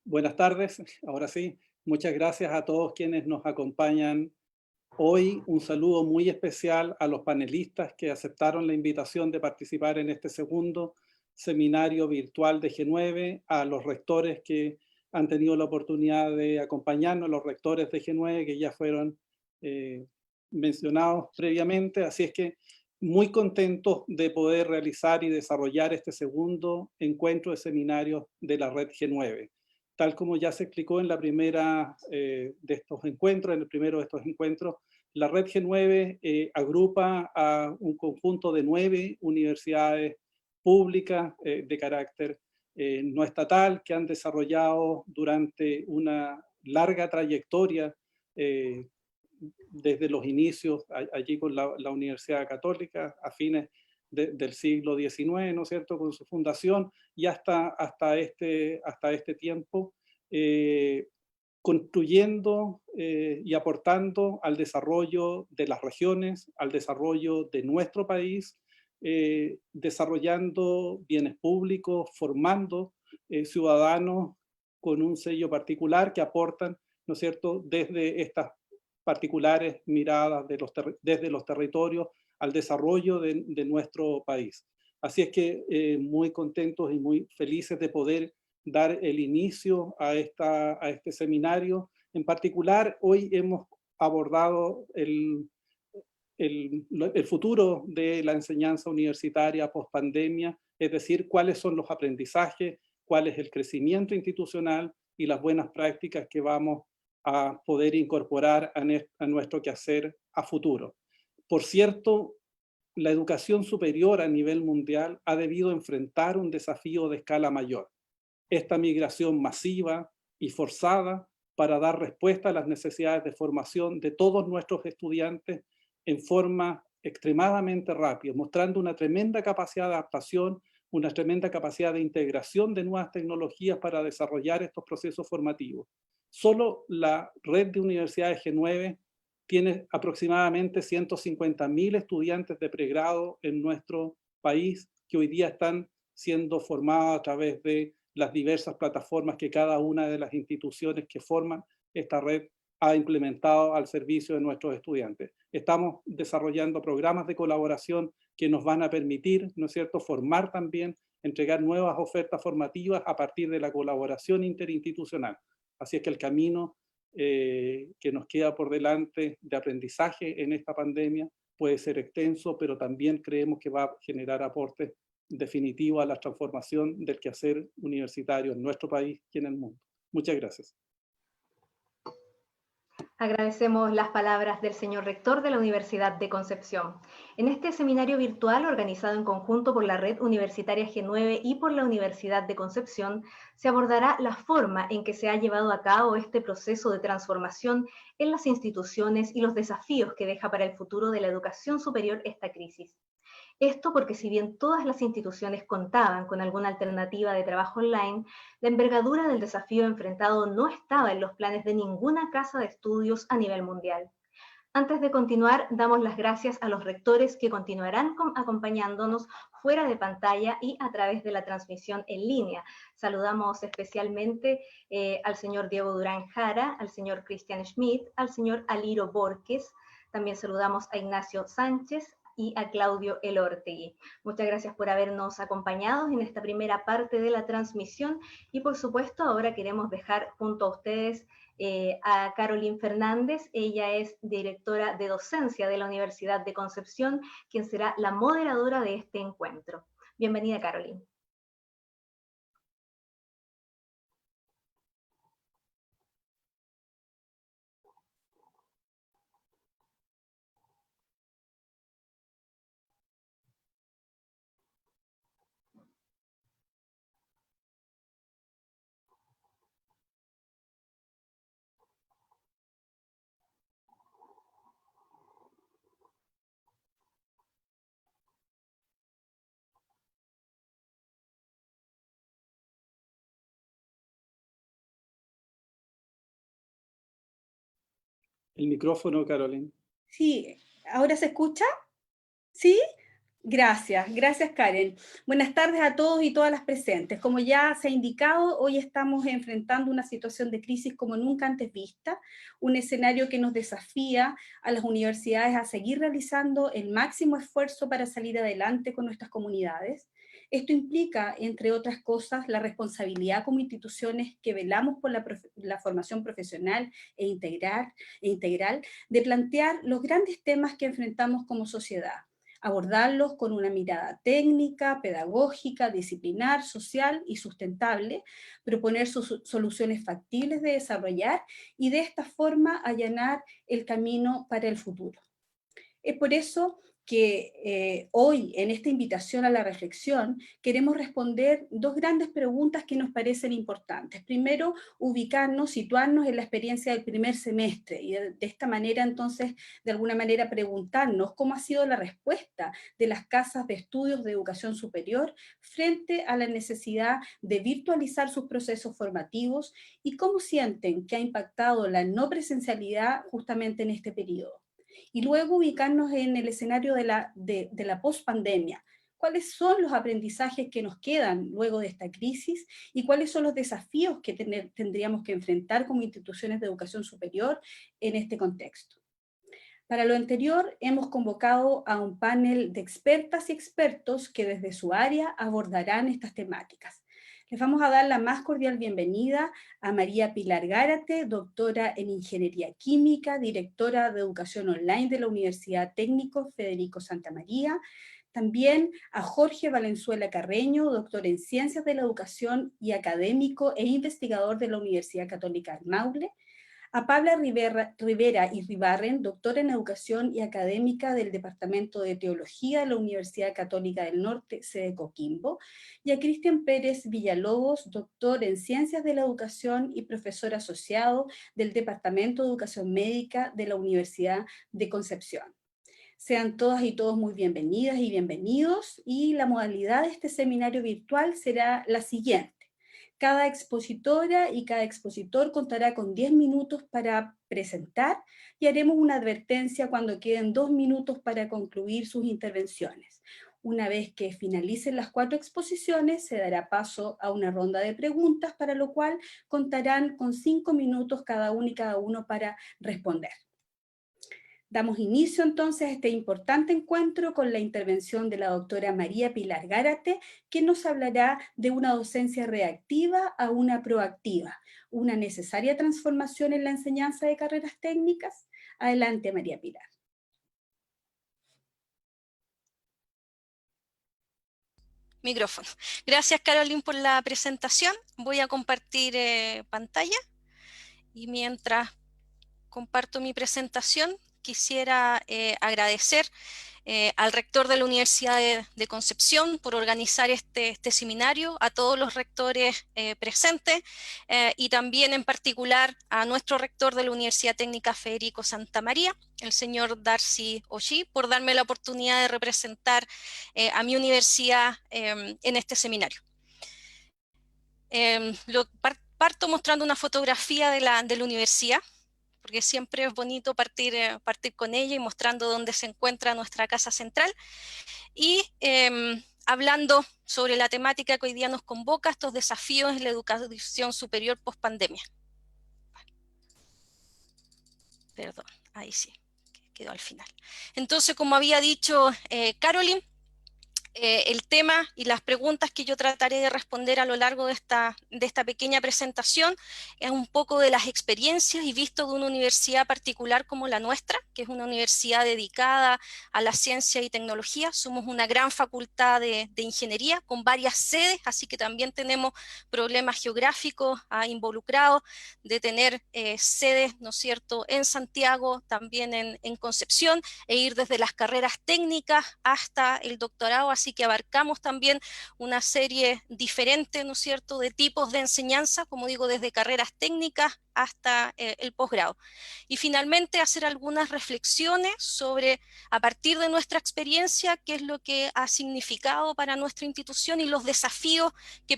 Buenas tardes, ahora sí. Muchas gracias a todos quienes nos acompañan hoy. Un saludo muy especial a los panelistas que aceptaron la invitación de participar en este segundo seminario virtual de G9, a los rectores que han tenido la oportunidad de acompañarnos, los rectores de G9 que ya fueron eh, mencionados previamente. Así es que muy contentos de poder realizar y desarrollar este segundo encuentro de seminarios de la red G9. Tal como ya se explicó en la primera de estos encuentros, en el primero de estos encuentros, la red G9 agrupa a un conjunto de 9 universidades públicas de carácter no estatal que han desarrollado durante una larga trayectoria eh, desde los inicios allí con la Universidad Católica a fines del siglo XIX, ¿no es cierto?, con su fundación y hasta este tiempo, construyendo y aportando al desarrollo de las regiones, al desarrollo de nuestro país, desarrollando bienes públicos, formando ciudadanos con un sello particular que aportan, ¿no es cierto?, desde estas particulares miradas desde los territorios al desarrollo de nuestro país. Así es que muy contentos y muy felices de poder dar el inicio a este seminario. En particular, hoy hemos abordado el futuro de la enseñanza universitaria post-pandemia, es decir, cuáles son los aprendizajes, cuál es el crecimiento institucional y las buenas prácticas que vamos a poder incorporar a nuestro quehacer a futuro. Por cierto, la educación superior a nivel mundial ha debido enfrentar un desafío de escala mayor. Esta migración masiva y forzada para dar respuesta a las necesidades de formación de todos nuestros estudiantes en forma extremadamente rápida, mostrando una tremenda capacidad de adaptación, una tremenda capacidad de integración de nuevas tecnologías para desarrollar estos procesos formativos. Solo la red de universidades G9 tiene aproximadamente 150.000 estudiantes de pregrado en nuestro país que hoy día están siendo formados a través de las diversas plataformas que cada una de las instituciones que forman esta red ha implementado al servicio de nuestros estudiantes. Estamos desarrollando programas de colaboración que nos van a permitir, ¿no es cierto?, formar también, entregar nuevas ofertas formativas a partir de la colaboración interinstitucional. Así es que el camino que nos queda por delante de aprendizaje en esta pandemia puede ser extenso, pero también creemos que va a generar aportes definitivos a la transformación del quehacer universitario en nuestro país y en el mundo. Muchas gracias. Agradecemos las palabras del señor rector de la Universidad de Concepción. En este seminario virtual organizado en conjunto por la Red Universitaria G9 y por la Universidad de Concepción, se abordará la forma en que se ha llevado a cabo este proceso de transformación en las instituciones y los desafíos que deja para el futuro de la educación superior esta crisis. Esto porque si bien todas las instituciones contaban con alguna alternativa de trabajo online, la envergadura del desafío enfrentado no estaba en los planes de ninguna casa de estudios a nivel mundial. Antes de continuar, damos las gracias a los rectores que continuarán acompañándonos fuera de pantalla y a través de la transmisión en línea. Saludamos especialmente al señor Diego Durán Jara, al señor Christian Schmidt, al señor Aliro Borges. También saludamos a Ignacio Sánchez y a Claudio Elortegui. Muchas gracias por habernos acompañado en esta primera parte de la transmisión y por supuesto ahora queremos dejar junto a ustedes a Caroline Fernández. Ella es directora de docencia de la Universidad de Concepción, quien será la moderadora de este encuentro. Bienvenida, Caroline. El micrófono, Caroline. Sí, ¿ahora se escucha? ¿Sí? Gracias Karen. Buenas tardes a todos y todas las presentes. Como ya se ha indicado, hoy estamos enfrentando una situación de crisis como nunca antes vista, un escenario que nos desafía a las universidades a seguir realizando el máximo esfuerzo para salir adelante con nuestras comunidades. Esto implica, entre otras cosas, la responsabilidad como instituciones que velamos por la formación profesional e integral de plantear los grandes temas que enfrentamos como sociedad, abordarlos con una mirada técnica, pedagógica, disciplinar, social y sustentable, proponer soluciones factibles de desarrollar y de esta forma allanar el camino para el futuro. Es por eso que hoy, en esta invitación a la reflexión, queremos responder dos grandes preguntas que nos parecen importantes. Primero, ubicarnos, situarnos en la experiencia del primer semestre y de esta manera, entonces, de alguna manera preguntarnos cómo ha sido la respuesta de las casas de estudios de educación superior frente a la necesidad de virtualizar sus procesos formativos y cómo sienten que ha impactado la no presencialidad justamente en este periodo. Y luego ubicarnos en el escenario de la pospandemia. ¿Cuáles son los aprendizajes que nos quedan luego de esta crisis y cuáles son los desafíos que tendríamos que enfrentar como instituciones de educación superior en este contexto? Para lo anterior, hemos convocado a un panel de expertas y expertos que desde su área abordarán estas temáticas. Les vamos a dar la más cordial bienvenida a María Pilar Gárate, doctora en Ingeniería Química, directora de Educación Online de la Universidad Técnico Federico Santa María. También a Jorge Valenzuela Carreño, doctor en Ciencias de la Educación y académico e investigador de la Universidad Católica del Maule. A Pabla Rivera Irribarren, doctora en Educación y académica del Departamento de Teología de la Universidad Católica del Norte, sede Coquimbo, y a Cristian Pérez Villalobos, doctor en Ciencias de la Educación y profesor asociado del Departamento de Educación Médica de la Universidad de Concepción. Sean todas y todos muy bienvenidas y bienvenidos, y la modalidad de este seminario virtual será la siguiente. Cada expositora y cada expositor contará con 10 minutos para presentar y haremos una advertencia cuando queden 2 minutos para concluir sus intervenciones. Una vez que finalicen las 4 exposiciones, se dará paso a una ronda de preguntas, para lo cual contarán con 5 minutos cada uno y cada uno para responder. Damos inicio entonces a este importante encuentro con la intervención de la doctora María Pilar Gárate, que nos hablará de una docencia reactiva a una proactiva, una necesaria transformación en la enseñanza de carreras técnicas. Adelante, María Pilar. Micrófono. Gracias, Carolyn, por la presentación. Voy a compartir pantalla y mientras comparto mi presentación, quisiera agradecer al rector de la Universidad de Concepción por organizar este seminario, a todos los rectores presentes y también en particular a nuestro rector de la Universidad Técnica Federico Santa María, el señor Darcy Oshí, por darme la oportunidad de representar a mi universidad en este seminario. Parto mostrando una fotografía de la universidad, porque siempre es bonito partir con ella y mostrando dónde se encuentra nuestra casa central, y hablando sobre la temática que hoy día nos convoca, estos desafíos en la educación superior post-pandemia. Perdón, ahí sí, quedó al final. Entonces, como había dicho Carolyn, el tema y las preguntas que yo trataré de responder a lo largo de esta pequeña presentación es un poco de las experiencias y visto de una universidad particular como la nuestra, que es una universidad dedicada a la ciencia y tecnología. Somos una gran facultad de ingeniería con varias sedes, así que también tenemos problemas geográficos involucrados de tener sedes, ¿no es cierto?, en Santiago, también en Concepción, e ir desde las carreras técnicas hasta el doctorado. Así que abarcamos también una serie diferente, ¿no es cierto?, de tipos de enseñanza, como digo, desde carreras técnicas hasta el posgrado. Y finalmente hacer algunas reflexiones sobre, a partir de nuestra experiencia, qué es lo que ha significado para nuestra institución y los desafíos que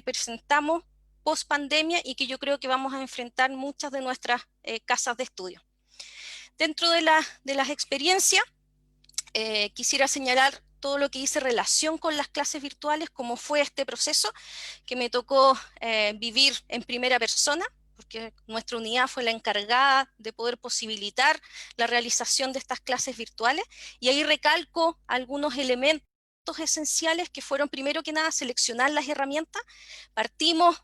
presentamos post pandemia y que yo creo que vamos a enfrentar muchas de nuestras casas de estudio. Dentro de las experiencias, quisiera señalar todo lo que hice relación con las clases virtuales, cómo fue este proceso que me tocó vivir en primera persona, porque nuestra unidad fue la encargada de poder posibilitar la realización de estas clases virtuales, y ahí recalco algunos elementos esenciales que fueron, primero que nada, seleccionar las herramientas. Partimos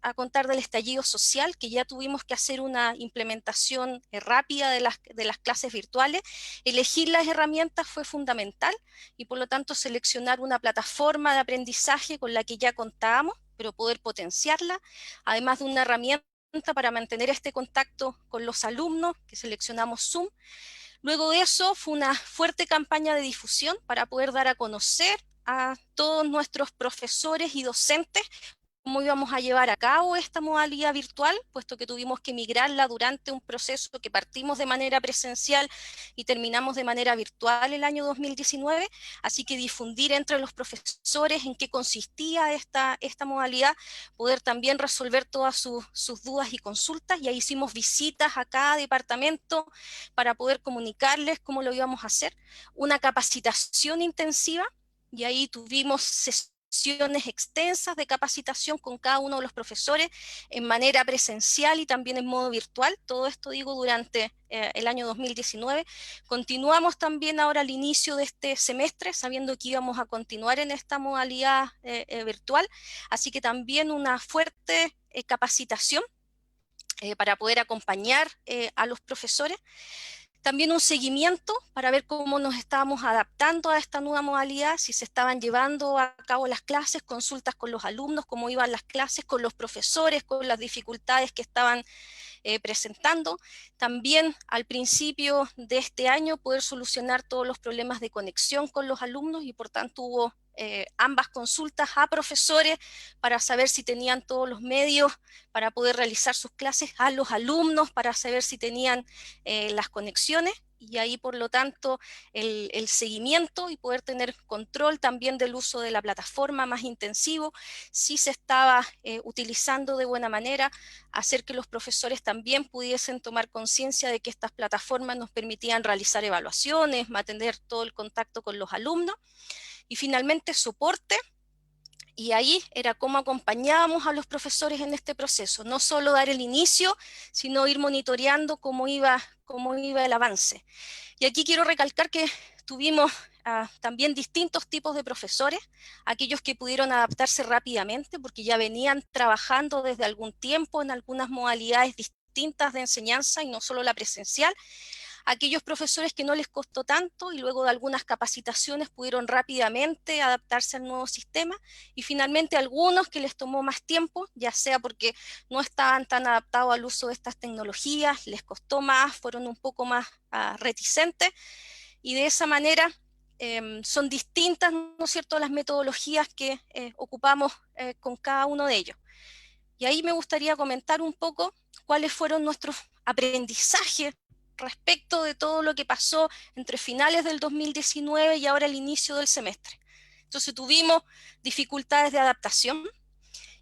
a contar del estallido social, que ya tuvimos que hacer una implementación rápida de las clases virtuales. Elegir las herramientas fue fundamental, y por lo tanto seleccionar una plataforma de aprendizaje con la que ya contábamos, pero poder potenciarla, además de una herramienta para mantener este contacto con los alumnos, que seleccionamos Zoom. Luego de eso fue una fuerte campaña de difusión para poder dar a conocer a todos nuestros profesores y docentes cómo íbamos a llevar a cabo esta modalidad virtual, puesto que tuvimos que migrarla durante un proceso que partimos de manera presencial y terminamos de manera virtual el año 2019, así que difundir entre los profesores en qué consistía esta modalidad, poder también resolver todas sus dudas y consultas, y ahí hicimos visitas a cada departamento para poder comunicarles cómo lo íbamos a hacer, una capacitación intensiva, y ahí tuvimos sesiones extensas de capacitación con cada uno de los profesores en manera presencial y también en modo virtual. Todo esto digo durante el año 2019. Continuamos también ahora al inicio de este semestre, sabiendo que íbamos a continuar en esta modalidad virtual, así que también una fuerte capacitación para poder acompañar a los profesores. También un seguimiento para ver cómo nos estábamos adaptando a esta nueva modalidad, si se estaban llevando a cabo las clases, consultas con los alumnos, cómo iban las clases, con los profesores, con las dificultades que estaban presentando. También al principio de este año poder solucionar todos los problemas de conexión con los alumnos, y por tanto hubo ambas consultas a profesores para saber si tenían todos los medios para poder realizar sus clases, a los alumnos para saber si tenían las conexiones, y ahí por lo tanto el seguimiento y poder tener control también del uso de la plataforma más intensivo, si se estaba utilizando de buena manera, hacer que los profesores también pudiesen tomar conciencia de que estas plataformas nos permitían realizar evaluaciones, mantener todo el contacto con los alumnos, y finalmente soporte. Y ahí era cómo acompañábamos a los profesores en este proceso, no solo dar el inicio, sino ir monitoreando cómo iba el avance. Y aquí quiero recalcar que tuvimos también distintos tipos de profesores, aquellos que pudieron adaptarse rápidamente porque ya venían trabajando desde algún tiempo en algunas modalidades distintas de enseñanza y no solo la presencial, aquellos profesores que no les costó tanto y luego de algunas capacitaciones pudieron rápidamente adaptarse al nuevo sistema, y finalmente algunos que les tomó más tiempo, ya sea porque no estaban tan adaptados al uso de estas tecnologías, les costó más, fueron un poco más reticentes, y de esa manera son distintas, ¿no es cierto?, las metodologías que ocupamos con cada uno de ellos. Y ahí me gustaría comentar un poco cuáles fueron nuestros aprendizajes respecto de todo lo que pasó entre finales del 2019 y ahora el inicio del semestre. Entonces tuvimos dificultades de adaptación,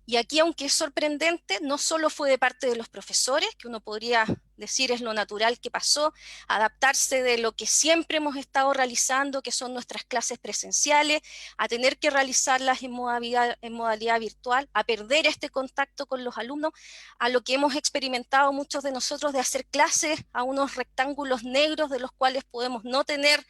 y aquí, aunque es sorprendente, no solo fue de parte de los profesores, que uno podría decir es lo natural que pasó, adaptarse de lo que siempre hemos estado realizando, que son nuestras clases presenciales, a tener que realizarlas en modalidad virtual, a perder este contacto con los alumnos, a lo que hemos experimentado muchos de nosotros de hacer clases a unos rectángulos negros de los cuales podemos no tener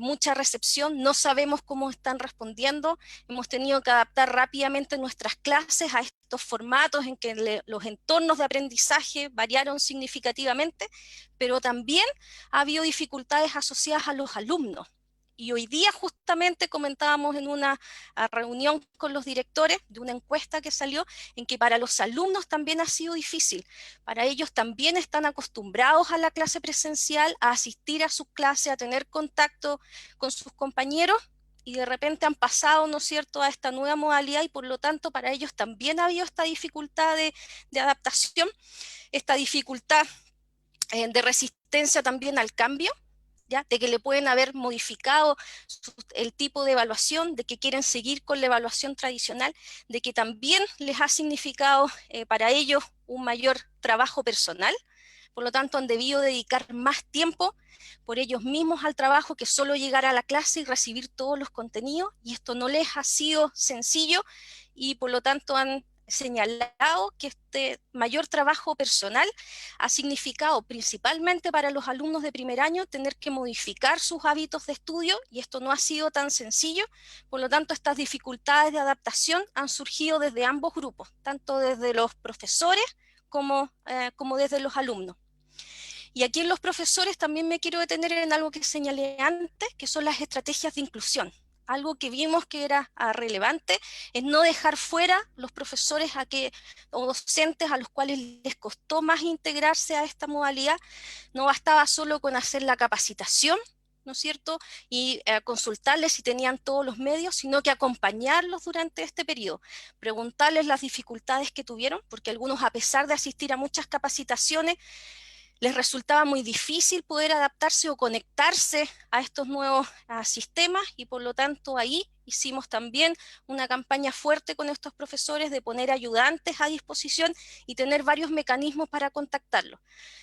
mucha recepción, no sabemos cómo están respondiendo, hemos tenido que adaptar rápidamente nuestras clases a estos formatos en que los entornos de aprendizaje variaron significativamente, pero también ha habido dificultades asociadas a los alumnos. Y hoy día justamente comentábamos en una reunión con los directores de una encuesta que salió en que para los alumnos también ha sido difícil. Para ellos también están acostumbrados a la clase presencial, a asistir a sus clases, a tener contacto con sus compañeros, y de repente han pasado, ¿no es cierto?, a esta nueva modalidad, y por lo tanto para ellos también ha habido esta dificultad de adaptación, esta dificultad de resistencia también al cambio, ¿ya? De que le pueden haber modificado el tipo de evaluación, de que quieren seguir con la evaluación tradicional, de que también les ha significado para ellos un mayor trabajo personal, por lo tanto han debido dedicar más tiempo por ellos mismos al trabajo que solo llegar a la clase y recibir todos los contenidos, y esto no les ha sido sencillo, y por lo tanto han señalado que este mayor trabajo personal ha significado principalmente para los alumnos de primer año tener que modificar sus hábitos de estudio, y esto no ha sido tan sencillo. Por lo tanto, estas dificultades de adaptación han surgido desde ambos grupos, tanto desde los profesores como desde los alumnos. Y aquí en los profesores también me quiero detener en algo que señalé antes, que son las estrategias de inclusión. Algo que vimos que era relevante es no dejar fuera los profesores o docentes a los cuales les costó más integrarse a esta modalidad. No bastaba solo con hacer la capacitación, ¿no es cierto?, y consultarles si tenían todos los medios, sino que acompañarlos durante este periodo, preguntarles las dificultades que tuvieron, porque algunos, a pesar de asistir a muchas capacitaciones, les resultaba muy difícil poder adaptarse o conectarse a estos nuevos sistemas, y por lo tanto ahí hicimos también una campaña fuerte con estos profesores de poner ayudantes a disposición y tener varios mecanismos para contactarlos.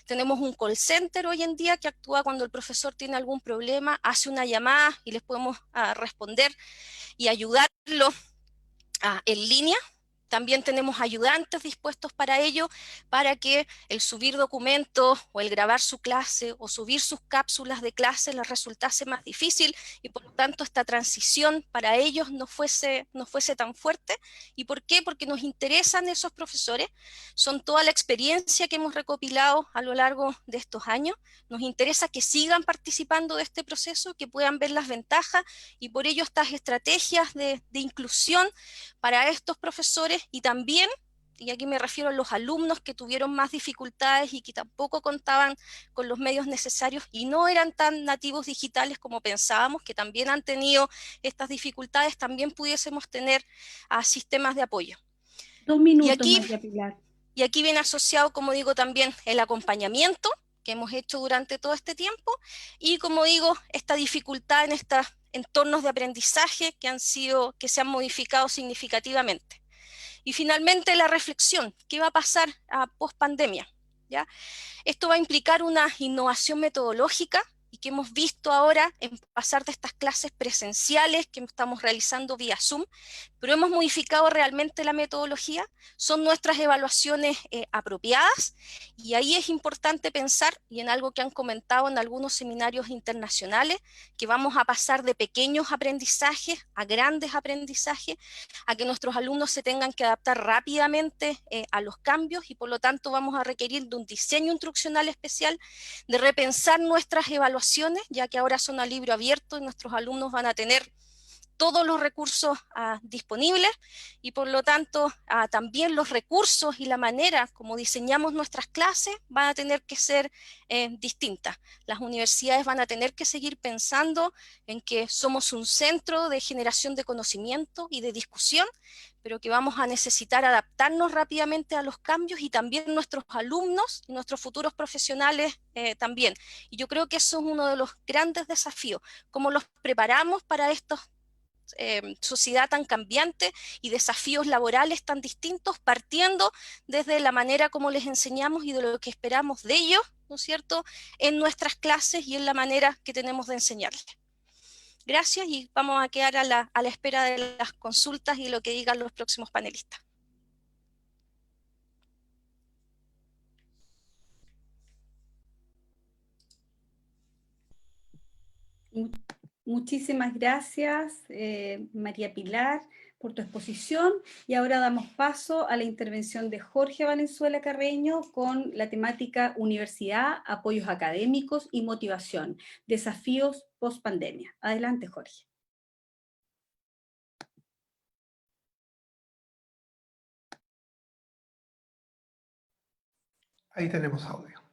Tenemos un call center hoy en día que actúa cuando el profesor tiene algún problema, hace una llamada y les podemos responder y ayudarlo en línea. También tenemos ayudantes dispuestos para ello, para que el subir documentos o el grabar su clase o subir sus cápsulas de clase les resultase más difícil, y por lo tanto esta transición para ellos no fuese tan fuerte. ¿Y por qué? Porque nos interesan esos profesores, son toda la experiencia que hemos recopilado a lo largo de estos años, nos interesa que sigan participando de este proceso, que puedan ver las ventajas, y por ello estas estrategias de inclusión para estos profesores, y también, y aquí me refiero a los alumnos que tuvieron más dificultades y que tampoco contaban con los medios necesarios y no eran tan nativos digitales como pensábamos, que también han tenido estas dificultades, también pudiésemos tener sistemas de apoyo. 2 minutos, María Pilar. Y aquí viene asociado, como digo, también el acompañamiento que hemos hecho durante todo este tiempo, y como digo, esta dificultad en estos entornos de aprendizaje que se han modificado significativamente. Y finalmente la reflexión, ¿qué va a pasar post pandemia? ¿Ya? Esto va a implicar una innovación metodológica, y que hemos visto ahora en pasar de estas clases presenciales que estamos realizando vía Zoom, pero hemos modificado realmente la metodología, son nuestras evaluaciones apropiadas, y ahí es importante pensar, y en algo que han comentado en algunos seminarios internacionales, que vamos a pasar de pequeños aprendizajes a grandes aprendizajes, a que nuestros alumnos se tengan que adaptar rápidamente a los cambios, y por lo tanto vamos a requerir de un diseño instruccional especial, de repensar nuestras evaluaciones, ya que ahora son a libro abierto y nuestros alumnos van a tener todos los recursos disponibles, y por lo tanto también los recursos y la manera como diseñamos nuestras clases van a tener que ser distintas. Las universidades van a tener que seguir pensando en que somos un centro de generación de conocimiento y de discusión, pero que vamos a necesitar adaptarnos rápidamente a los cambios, y también nuestros alumnos y nuestros futuros profesionales también. Y yo creo que eso es uno de los grandes desafíos, cómo los preparamos para estos sociedad tan cambiante y desafíos laborales tan distintos, partiendo desde la manera como les enseñamos y de lo que esperamos de ellos, ¿no es cierto?, en nuestras clases y en la manera que tenemos de enseñarles. Gracias, y vamos a quedar a la espera de las consultas y lo que digan los próximos panelistas. Muchísimas gracias, María Pilar, por tu exposición, y ahora damos paso a la intervención de Jorge Valenzuela Carreño con la temática Universidad, Apoyos Académicos y Motivación, Desafíos post-pandemia. Adelante, Jorge. Ahí tenemos audio.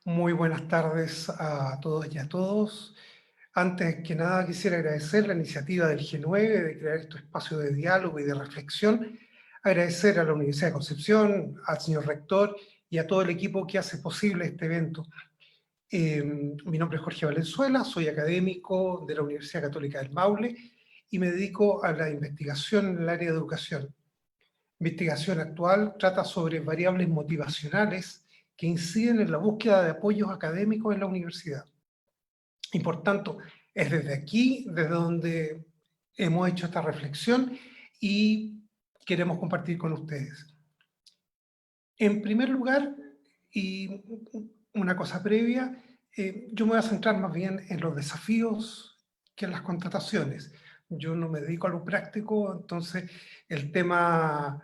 Muy buenas tardes a todos y a todos. Antes que nada quisiera agradecer la iniciativa del G9 de crear este espacio de diálogo y de reflexión, agradecer a la Universidad de Concepción, al señor rector y a todo el equipo que hace posible este evento. Mi nombre es Jorge Valenzuela, soy académico de la Universidad Católica del Maule y me dedico a la investigación en el área de educación. Mi investigación actual trata sobre variables motivacionales que inciden en la búsqueda de apoyos académicos en la universidad. Y por tanto, es desde aquí, desde donde hemos hecho esta reflexión y queremos compartir con ustedes. En primer lugar, y una cosa previa, yo me voy a centrar más bien en los desafíos que en las contrataciones. Yo no me dedico a lo práctico, entonces el tema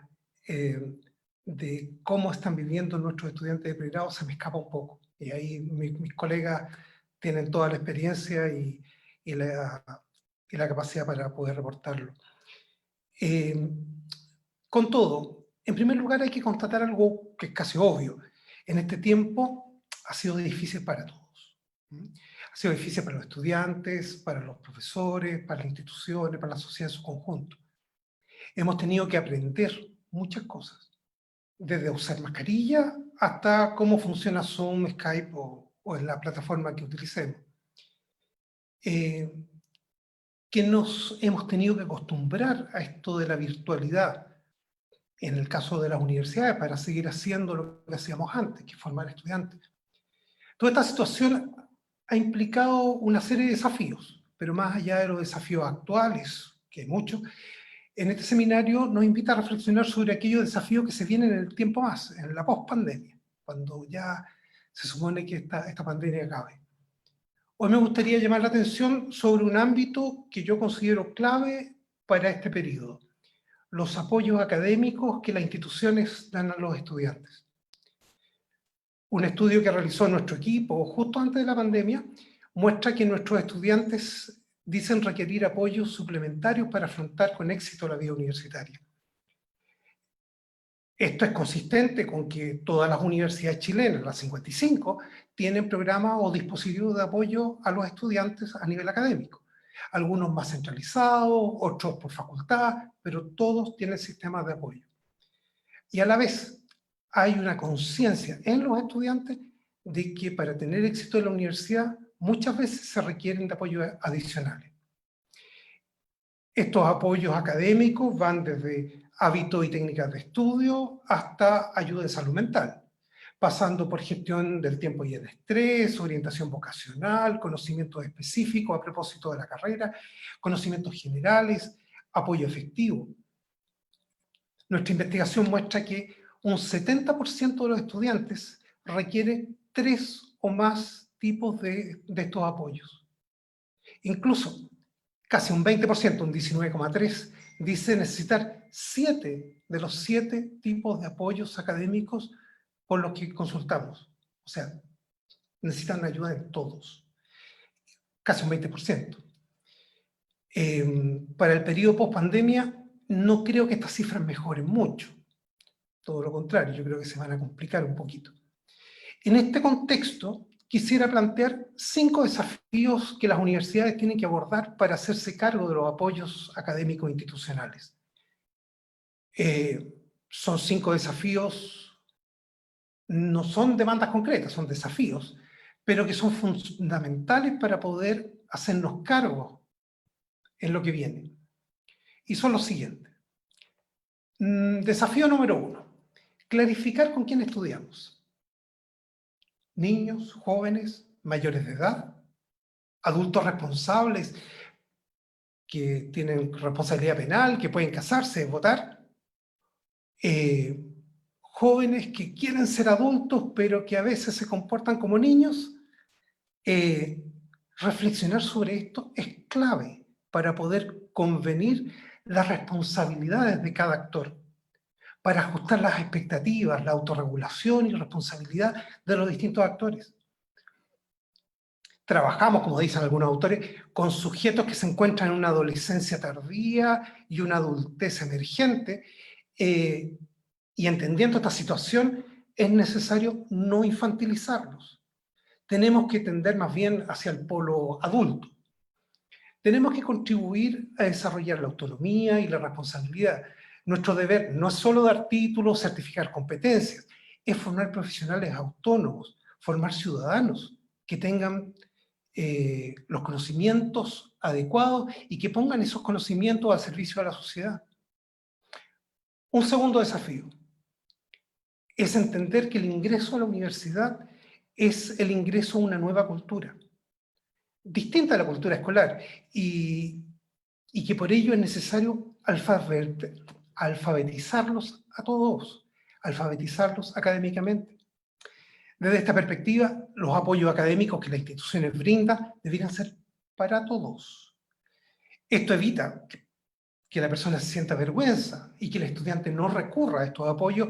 de cómo están viviendo nuestros estudiantes de pregrado se me escapa un poco. Y ahí mis colegas tienen toda la experiencia y la capacidad para poder reportarlo. Con todo, en primer lugar hay que constatar algo que es casi obvio. En este tiempo ha sido difícil para todos. Ha sido difícil para los estudiantes, para los profesores, para las instituciones, para la sociedad en su conjunto. Hemos tenido que aprender muchas cosas, desde usar mascarilla hasta cómo funciona Zoom, Skype o en la plataforma que utilicemos. Que nos hemos tenido que acostumbrar a esto de la virtualidad, en el caso de las universidades, para seguir haciendo lo que hacíamos antes, que formar estudiantes. Toda esta situación ha implicado una serie de desafíos, pero más allá de los desafíos actuales, que hay muchos, en este seminario nos invita a reflexionar sobre aquellos desafíos que se vienen en el tiempo más, en la post-pandemia, cuando ya se supone que esta pandemia acabe. Hoy me gustaría llamar la atención sobre un ámbito que yo considero clave para este periodo: los apoyos académicos que las instituciones dan a los estudiantes. Un estudio que realizó nuestro equipo justo antes de la pandemia muestra que nuestros estudiantes dicen requerir apoyos suplementarios para afrontar con éxito la vida universitaria. Esto es consistente con que todas las universidades chilenas, las 55, tienen programas o dispositivos de apoyo a los estudiantes a nivel académico. Algunos más centralizados, otros por facultad, pero todos tienen sistemas de apoyo. Y a la vez hay una conciencia en los estudiantes de que para tener éxito en la universidad muchas veces se requieren de apoyos adicionales. Estos apoyos académicos van desde hábitos y técnicas de estudio hasta ayuda en salud mental, pasando por gestión del tiempo y el estrés, orientación vocacional, conocimientos específicos a propósito de la carrera, conocimientos generales, apoyo efectivo. Nuestra investigación muestra que un 70% de los estudiantes requiere 3 o más tipos de estos apoyos. Incluso casi un 20%, un 19,3%, dice necesitar 7 de los 7 tipos de apoyos académicos por los que consultamos. O sea, necesitan ayuda en todos. Casi un 20%. Para el periodo post-pandemia, no creo que estas cifras mejoren mucho. Todo lo contrario, yo creo que se van a complicar un poquito. En este contexto, quisiera plantear 5 desafíos que las universidades tienen que abordar para hacerse cargo de los apoyos académicos institucionales. Son 5 desafíos, no son demandas concretas, son desafíos, pero que son fundamentales para poder hacernos cargo en lo que viene. Y son los siguientes. Desafío número 1, clarificar con quién estudiamos. Niños, jóvenes, mayores de edad, adultos responsables que tienen responsabilidad penal, que pueden casarse, votar, jóvenes que quieren ser adultos pero que a veces se comportan como niños. Reflexionar sobre esto es clave para poder convenir las responsabilidades de cada actor, para ajustar las expectativas, la autorregulación y responsabilidad de los distintos actores. Trabajamos, como dicen algunos autores, con sujetos que se encuentran en una adolescencia tardía y una adultez emergente, y entendiendo esta situación es necesario no infantilizarlos. Tenemos que tender más bien hacia el polo adulto. Tenemos que contribuir a desarrollar la autonomía y la responsabilidad. Nuestro deber no es solo dar títulos, certificar competencias, es formar profesionales autónomos, formar ciudadanos que tengan los conocimientos adecuados y que pongan esos conocimientos al servicio de la sociedad. Un segundo desafío. es entender que el ingreso a la universidad es el ingreso a una nueva cultura, distinta a la cultura escolar, y que por ello es necesario alfabetizarlos a todos, alfabetizarlos académicamente. Desde esta perspectiva, los apoyos académicos que las instituciones brindan deberían ser para todos. Esto evita que la persona se sienta vergüenza y que el estudiante no recurra a estos apoyos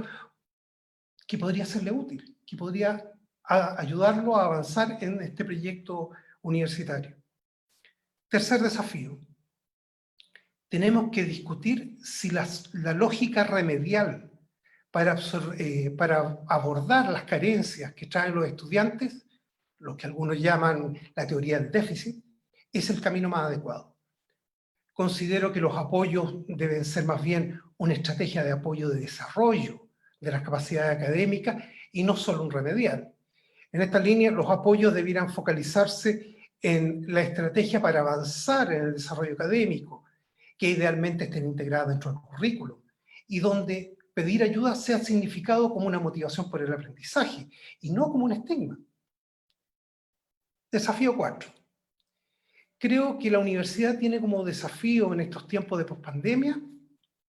que podría serle útil, que podría ayudarlo a avanzar en este proyecto universitario. Tercer desafío. Tenemos que discutir si la lógica remedial para abordar las carencias que traen los estudiantes, lo que algunos llaman la teoría del déficit, es el camino más adecuado. Considero que los apoyos deben ser más bien una estrategia de apoyo de desarrollo de las capacidades académicas y no solo un remedial. En esta línea, los apoyos debieran focalizarse en la estrategia para avanzar en el desarrollo académico, que idealmente estén integradas dentro del currículum, y donde pedir ayuda sea significado como una motivación por el aprendizaje, y no como un estigma. Desafío 4. Creo que la universidad tiene como desafío en estos tiempos de pospandemia,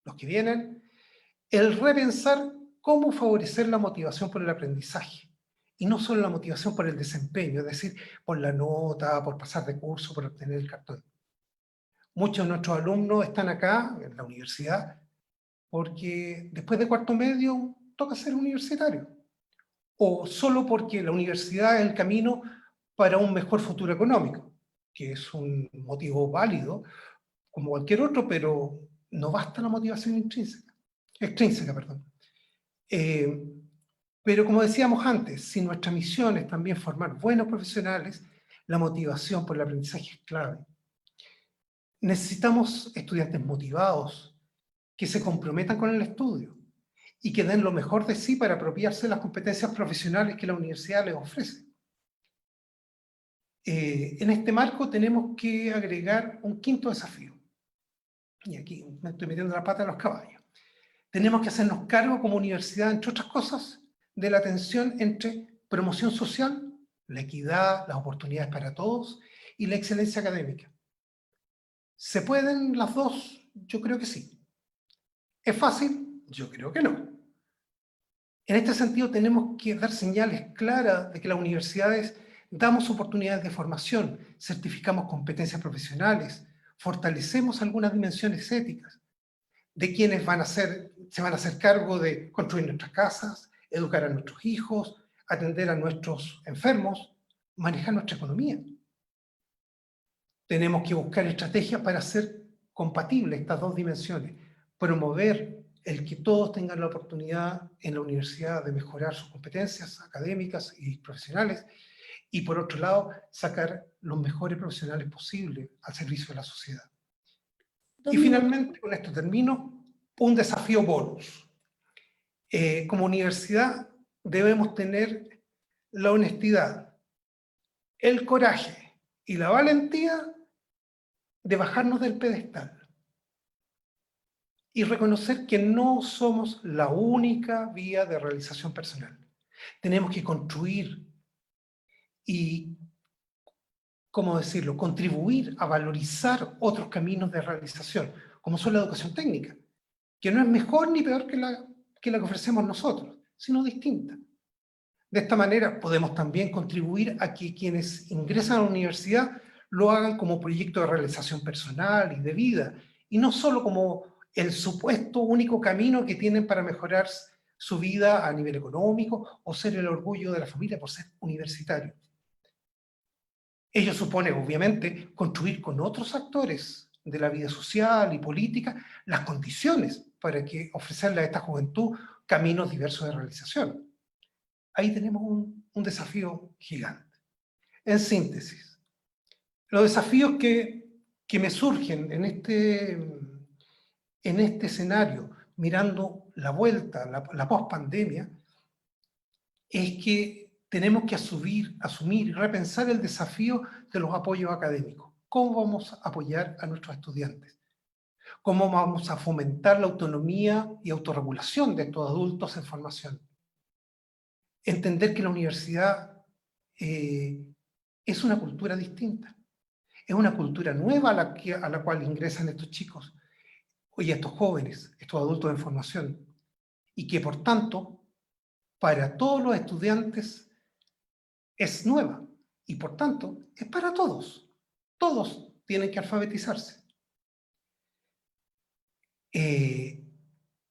los que vienen, el repensar cómo favorecer la motivación por el aprendizaje, y no solo la motivación por el desempeño, es decir, por la nota, por pasar de curso, por obtener el cartón. Muchos de nuestros alumnos están acá, en la universidad, porque después de cuarto medio toca ser universitario, o solo porque la universidad es el camino para un mejor futuro económico, que es un motivo válido, como cualquier otro, pero no basta la motivación extrínseca. Pero como decíamos antes, si nuestra misión es también formar buenos profesionales, la motivación por el aprendizaje es clave. Necesitamos estudiantes motivados, que se comprometan con el estudio y que den lo mejor de sí para apropiarse de las competencias profesionales que la universidad les ofrece. En este marco tenemos que agregar un quinto desafío. Y aquí me estoy metiendo la pata a los caballos. Tenemos que hacernos cargo como universidad, entre otras cosas, de la tensión entre promoción social, la equidad, las oportunidades para todos y la excelencia académica. ¿Se pueden las dos? Yo creo que sí. ¿Es fácil? Yo creo que no. En este sentido, tenemos que dar señales claras de que las universidades damos oportunidades de formación, certificamos competencias profesionales, fortalecemos algunas dimensiones éticas de quienes se van a hacer cargo de construir nuestras casas, educar a nuestros hijos, atender a nuestros enfermos, manejar nuestra economía. Tenemos que buscar estrategias para hacer compatibles estas dos dimensiones, promover el que todos tengan la oportunidad en la universidad de mejorar sus competencias académicas y profesionales, y por otro lado, sacar los mejores profesionales posibles al servicio de la sociedad. Y finalmente, con esto termino, un desafío bonus. Como universidad debemos tener la honestidad, el coraje y la valentía de bajarnos del pedestal y reconocer que no somos la única vía de realización personal. Tenemos que construir y, ¿cómo decirlo?, contribuir a valorizar otros caminos de realización, como son la educación técnica, que no es mejor ni peor que la que ofrecemos nosotros, sino distinta. De esta manera podemos también contribuir a que quienes ingresan a la universidad lo hagan como proyecto de realización personal y de vida, y no solo como el supuesto único camino que tienen para mejorar su vida a nivel económico o ser el orgullo de la familia por ser universitario. Ello supone, obviamente, construir con otros actores de la vida social y política las condiciones para que ofrecerle a esta juventud caminos diversos de realización. Ahí tenemos un desafío gigante. En síntesis, los desafíos que me surgen en este escenario, mirando la vuelta, la pospandemia, es que tenemos que asumir y repensar el desafío de los apoyos académicos. ¿Cómo vamos a apoyar a nuestros estudiantes? ¿Cómo vamos a fomentar la autonomía y autorregulación de estos adultos en formación? entender que la universidad es una cultura distinta, es una cultura nueva a la cual ingresan estos chicos, y estos jóvenes, estos adultos en formación, y que por tanto, para todos los estudiantes es nueva, y por tanto, es para todos. Todos tienen que alfabetizarse.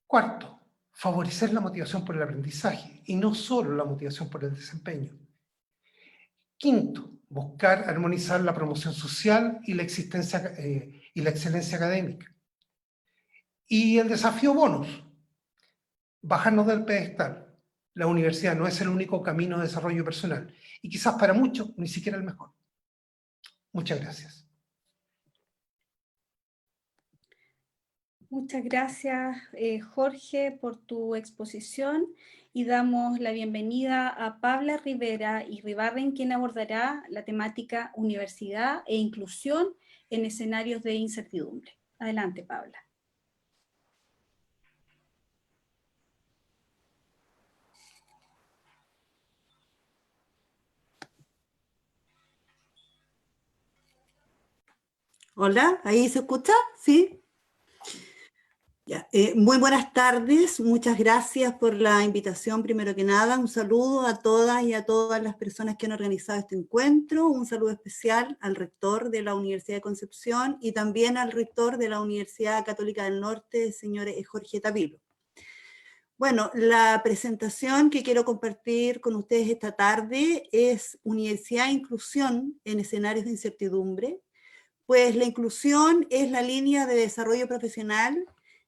Cuarto, favorecer la motivación por el aprendizaje, y no solo la motivación por el desempeño. Quinto, buscar armonizar la promoción social y la excelencia académica. Y el desafío bonus, bajarnos del pedestal. La universidad no es el único camino de desarrollo personal, y quizás para muchos ni siquiera el mejor. Muchas gracias. Muchas gracias, Jorge, por tu exposición, y damos la bienvenida a Pabla Rivera y Ribarren, quien abordará la temática universidad e inclusión en escenarios de incertidumbre. Adelante, Pabla. Hola, ¿ahí se escucha? ¿Sí? Ya. Muy buenas tardes, muchas gracias por la invitación. Primero que nada, un saludo a todas y a todas las personas que han organizado este encuentro, un saludo especial al rector de la Universidad de Concepción y también al rector de la Universidad Católica del Norte, señor Jorge Tavilo. Bueno, la presentación que quiero compartir con ustedes esta tarde es Universidad e Inclusión en escenarios de incertidumbre. Pues la inclusión es la línea de desarrollo profesional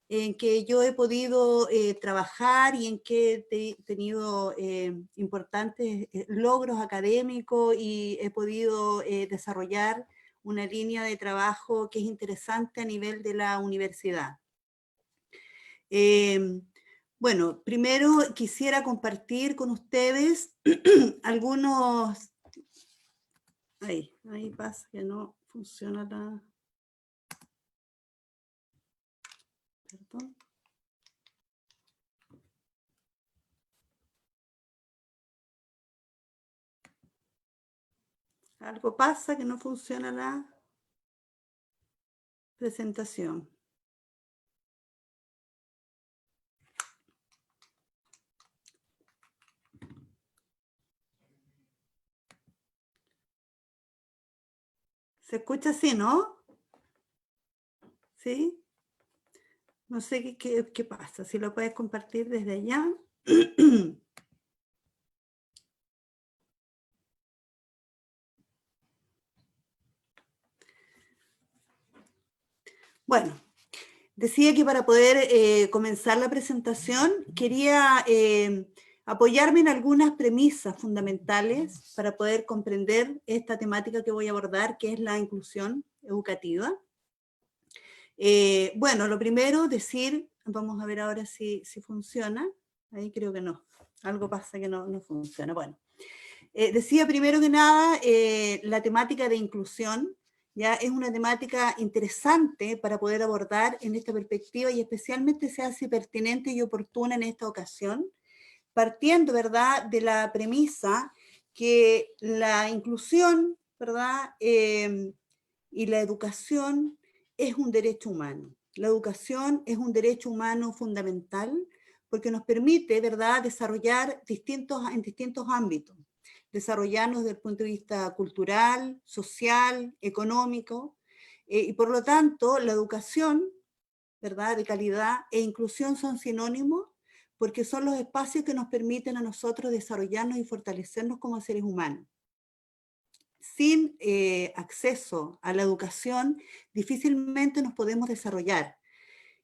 en que yo he podido trabajar y en que he tenido importantes logros académicos y he podido desarrollar una línea de trabajo que es interesante a nivel de la universidad. Bueno, primero quisiera compartir con ustedes algunos... Ahí pasa que no funciona la... Perdón. Algo pasa que no funciona la presentación. ¿Se escucha así, no? ¿Sí? No sé qué pasa, si lo puedes compartir desde allá. Bueno, decía que para poder comenzar la presentación quería apoyarme en algunas premisas fundamentales para poder comprender esta temática que voy a abordar, que es la inclusión educativa. Bueno, lo primero, decir, vamos a ver ahora si funciona. Ahí creo que no, algo pasa que no funciona. Bueno, decía primero que nada, la temática de inclusión ya es una temática interesante para poder abordar en esta perspectiva y especialmente se hace pertinente y oportuna en esta ocasión, partiendo, ¿verdad?, de la premisa que la inclusión, ¿verdad?, y la educación es un derecho humano. La educación es un derecho humano fundamental porque nos permite, ¿verdad?, desarrollar en distintos ámbitos. Desarrollarnos desde el punto de vista cultural, social, económico, y por lo tanto la educación, ¿verdad?, de calidad e inclusión son sinónimos porque son los espacios que nos permiten a nosotros desarrollarnos y fortalecernos como seres humanos. Sin acceso a la educación, difícilmente nos podemos desarrollar.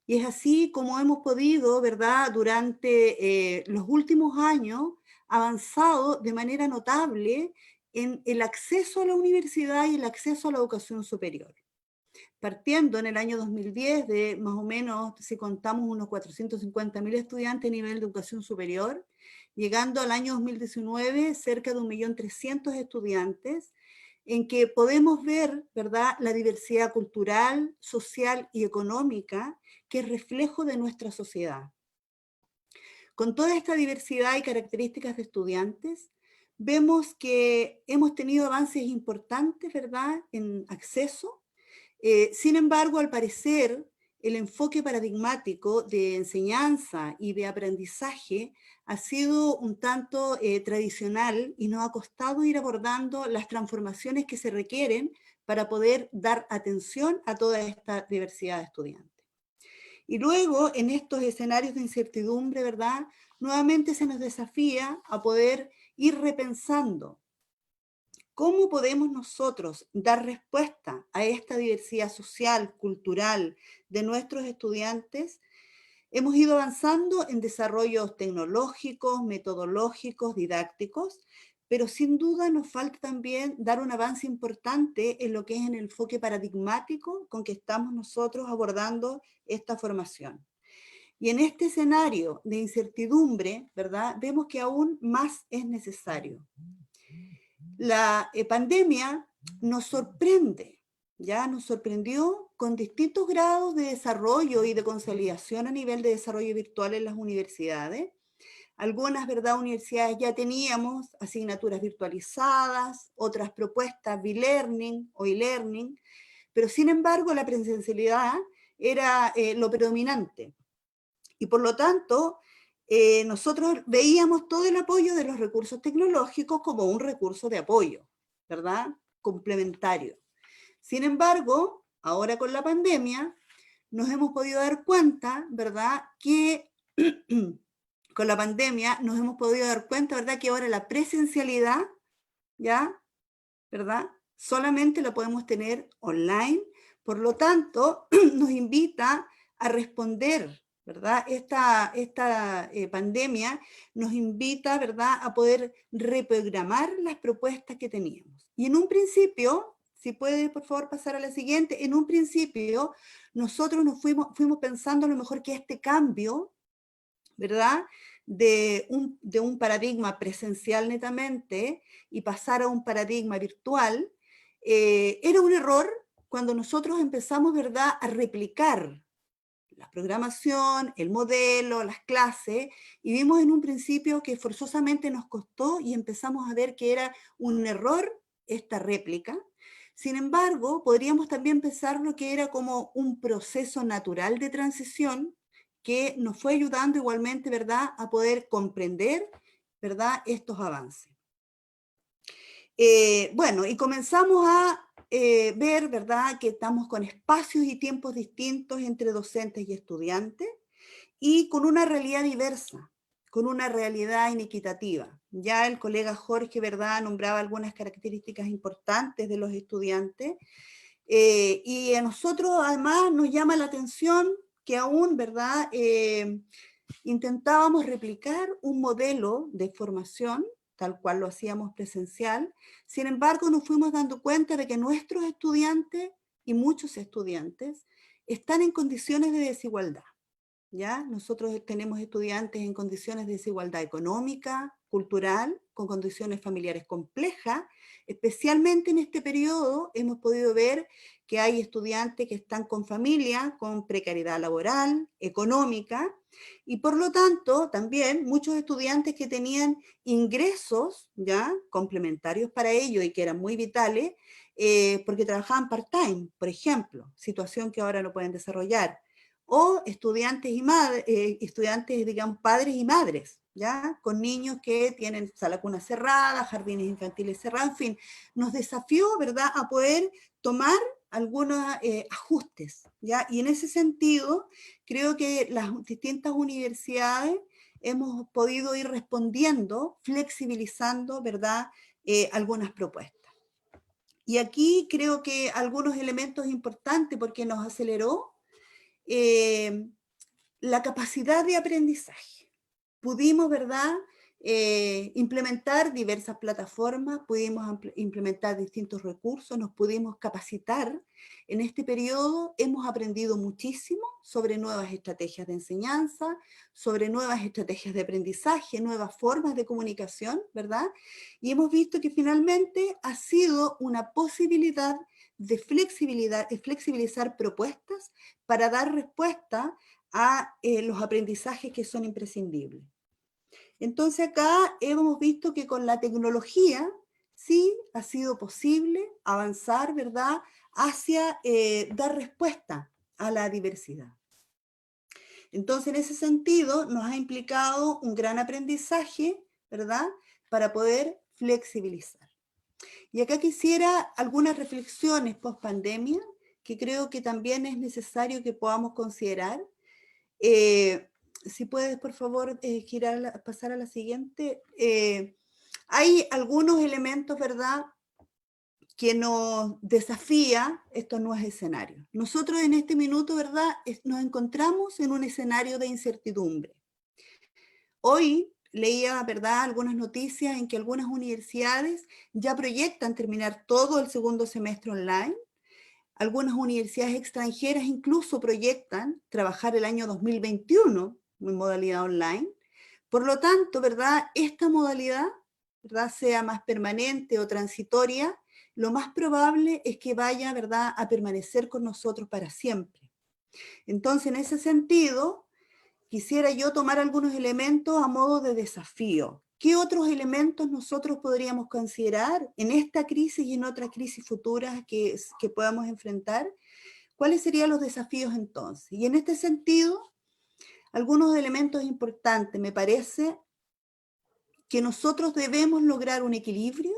Y es así como hemos podido, ¿verdad?, durante los últimos años, avanzado de manera notable en el acceso a la universidad y el acceso a la educación superior. Partiendo en el año 2010 de más o menos, si contamos, unos 450.000 estudiantes a nivel de educación superior, llegando al año 2019 cerca de 1.300.000 estudiantes, en que podemos ver, ¿verdad?, la diversidad cultural, social y económica que es reflejo de nuestra sociedad. Con toda esta diversidad y características de estudiantes, vemos que hemos tenido avances importantes, ¿verdad?, en acceso. Sin embargo, al parecer, el enfoque paradigmático de enseñanza y de aprendizaje ha sido un tanto tradicional y nos ha costado ir abordando las transformaciones que se requieren para poder dar atención a toda esta diversidad de estudiantes. Y luego, en estos escenarios de incertidumbre, ¿verdad?, nuevamente se nos desafía a poder ir repensando cómo podemos nosotros dar respuesta a esta diversidad social, cultural de nuestros estudiantes. Hemos ido avanzando en desarrollos tecnológicos, metodológicos, didácticos, pero sin duda nos falta también dar un avance importante en lo que es en el enfoque paradigmático con que estamos nosotros abordando esta formación. Y en este escenario de incertidumbre, ¿verdad?, vemos que aún más es necesario. La pandemia nos sorprende, ya nos sorprendió con distintos grados de desarrollo y de consolidación a nivel de desarrollo virtual en las universidades. Algunas, ¿verdad?, universidades ya teníamos asignaturas virtualizadas, otras propuestas B-Learning o e-learning, pero sin embargo la presencialidad era lo predominante. Y por lo tanto, nosotros veíamos todo el apoyo de los recursos tecnológicos como un recurso de apoyo, ¿verdad?, complementario. Sin embargo, ahora con la pandemia, nos hemos podido dar cuenta, ¿verdad?, que con la pandemia nos hemos podido dar cuenta, ¿verdad?, que ahora la presencialidad, ¿ya?, ¿verdad?, solamente la podemos tener online. Por lo tanto, nos invita a responder, ¿verdad? Esta pandemia nos invita, ¿verdad?, a poder reprogramar las propuestas que teníamos. Y en un principio, si puede por favor pasar a la siguiente, en un principio nosotros nos fuimos pensando a lo mejor que este cambio, ¿verdad?, de un paradigma presencial netamente y pasar a un paradigma virtual, era un error cuando nosotros empezamos, ¿verdad?, a replicar la programación, el modelo, las clases, y vimos en un principio que forzosamente nos costó y empezamos a ver que era un error esta réplica. Sin embargo, podríamos también pensar lo que era como un proceso natural de transición que nos fue ayudando igualmente, ¿verdad?, a poder comprender, ¿verdad?, estos avances. Bueno, y comenzamos a ver, ¿verdad?, que estamos con espacios y tiempos distintos entre docentes y estudiantes y con una realidad diversa, con una realidad inequitativa. Ya el colega Jorge, ¿verdad?, nombraba algunas características importantes de los estudiantes y a nosotros además nos llama la atención que aún, ¿verdad?, intentábamos replicar un modelo de formación tal cual lo hacíamos presencial. Sin embargo, nos fuimos dando cuenta de que nuestros estudiantes y muchos estudiantes están en condiciones de desigualdad, ¿ya? Nosotros tenemos estudiantes en condiciones de desigualdad económica, cultural, con condiciones familiares complejas. Especialmente en este periodo hemos podido ver que hay estudiantes que están con familia, con precariedad laboral, económica, y por lo tanto también muchos estudiantes que tenían ingresos ya complementarios para ello y que eran muy vitales porque trabajaban part-time, por ejemplo, situación que ahora no pueden desarrollar, o estudiantes y estudiantes, digamos, padres y madres, ¿ya?, con niños que tienen sala cuna cerrada, jardines infantiles cerrados, en fin, nos desafió, ¿verdad?, a poder tomar algunos ajustes, ¿ya? Y en ese sentido, creo que las distintas universidades hemos podido ir respondiendo, flexibilizando, ¿verdad?, algunas propuestas. Y aquí creo que algunos elementos importantes porque nos aceleró la capacidad de aprendizaje. Pudimos, ¿verdad?, implementar diversas plataformas, pudimos implementar distintos recursos, nos pudimos capacitar. En este periodo hemos aprendido muchísimo sobre nuevas estrategias de enseñanza, sobre nuevas estrategias de aprendizaje, nuevas formas de comunicación, ¿verdad? Y hemos visto que finalmente ha sido una posibilidad de flexibilizar propuestas para dar respuesta a los aprendizajes que son imprescindibles. Entonces acá hemos visto que con la tecnología sí ha sido posible avanzar, ¿verdad?, hacia dar respuesta a la diversidad. Entonces, en ese sentido, nos ha implicado un gran aprendizaje, ¿verdad?, para poder flexibilizar. Y acá quisiera algunas reflexiones post pandemia que creo que también es necesario que podamos considerar. Si puedes, por favor, pasar a la siguiente. Hay algunos elementos, ¿verdad?, que nos desafía estos nuevos escenarios. Nosotros en este minuto, ¿verdad?, nos encontramos en un escenario de incertidumbre. Hoy leía, ¿verdad?, algunas noticias en que algunas universidades ya proyectan terminar todo el segundo semestre online. Algunas universidades extranjeras incluso proyectan trabajar el año 2021 en modalidad online. Por lo tanto, ¿verdad?, esta modalidad, ¿verdad?, sea más permanente o transitoria, lo más probable es que vaya, ¿verdad?, a permanecer con nosotros para siempre. Entonces, en ese sentido, quisiera yo tomar algunos elementos a modo de desafío. ¿Qué otros elementos nosotros podríamos considerar en esta crisis y en otras crisis futuras que podamos enfrentar? ¿Cuáles serían los desafíos entonces? Y en este sentido, algunos elementos importantes, me parece que nosotros debemos lograr un equilibrio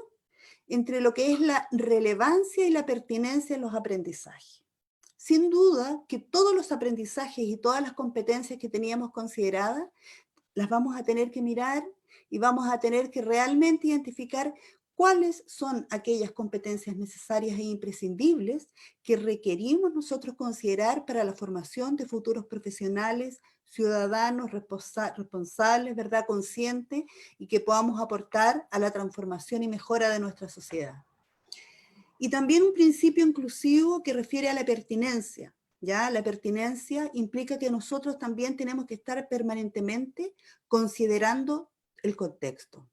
entre lo que es la relevancia y la pertinencia en los aprendizajes. Sin duda que todos los aprendizajes y todas las competencias que teníamos consideradas, las vamos a tener que mirar y vamos a tener que realmente identificar cuáles son aquellas competencias necesarias e imprescindibles que requerimos nosotros considerar para la formación de futuros profesionales, ciudadanos responsables, ¿verdad?, conscientes, y que podamos aportar a la transformación y mejora de nuestra sociedad. Y también un principio inclusivo que refiere a la pertinencia. ¿Ya? La pertinencia implica que nosotros también tenemos que estar permanentemente considerando el contexto.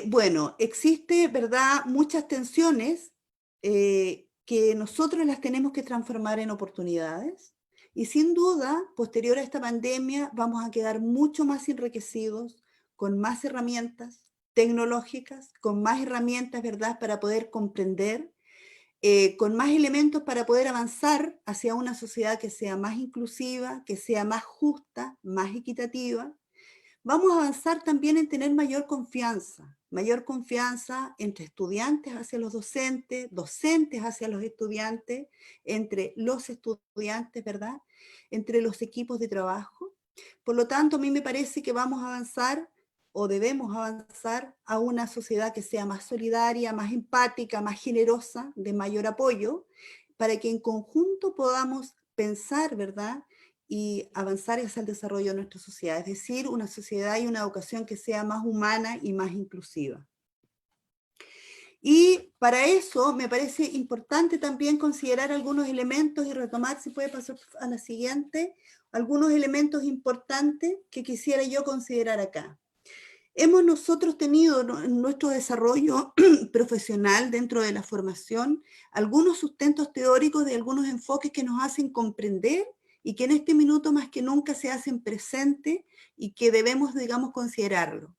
Bueno, existe, ¿verdad?, muchas tensiones que nosotros las tenemos que transformar en oportunidades, y sin duda, posterior a esta pandemia, vamos a quedar mucho más enriquecidos, con más herramientas tecnológicas, con más herramientas, ¿verdad?, para poder comprender, con más elementos para poder avanzar hacia una sociedad que sea más inclusiva, que sea más justa, más equitativa. Vamos a avanzar también en tener mayor confianza entre estudiantes hacia los docentes, docentes hacia los estudiantes, entre los estudiantes, ¿verdad?, entre los equipos de trabajo. Por lo tanto, a mí me parece que vamos a avanzar o debemos avanzar a una sociedad que sea más solidaria, más empática, más generosa, de mayor apoyo, para que en conjunto podamos pensar, ¿verdad?, y avanzar hacia el desarrollo de nuestra sociedad, es decir, una sociedad y una educación que sea más humana y más inclusiva. Y para eso me parece importante también considerar algunos elementos y retomar, si puede pasar a la siguiente, algunos elementos importantes que quisiera yo considerar acá. Hemos nosotros tenido en nuestro desarrollo profesional dentro de la formación algunos sustentos teóricos de algunos enfoques que nos hacen comprender y que en este minuto más que nunca se hacen presentes y que debemos, digamos, considerarlo.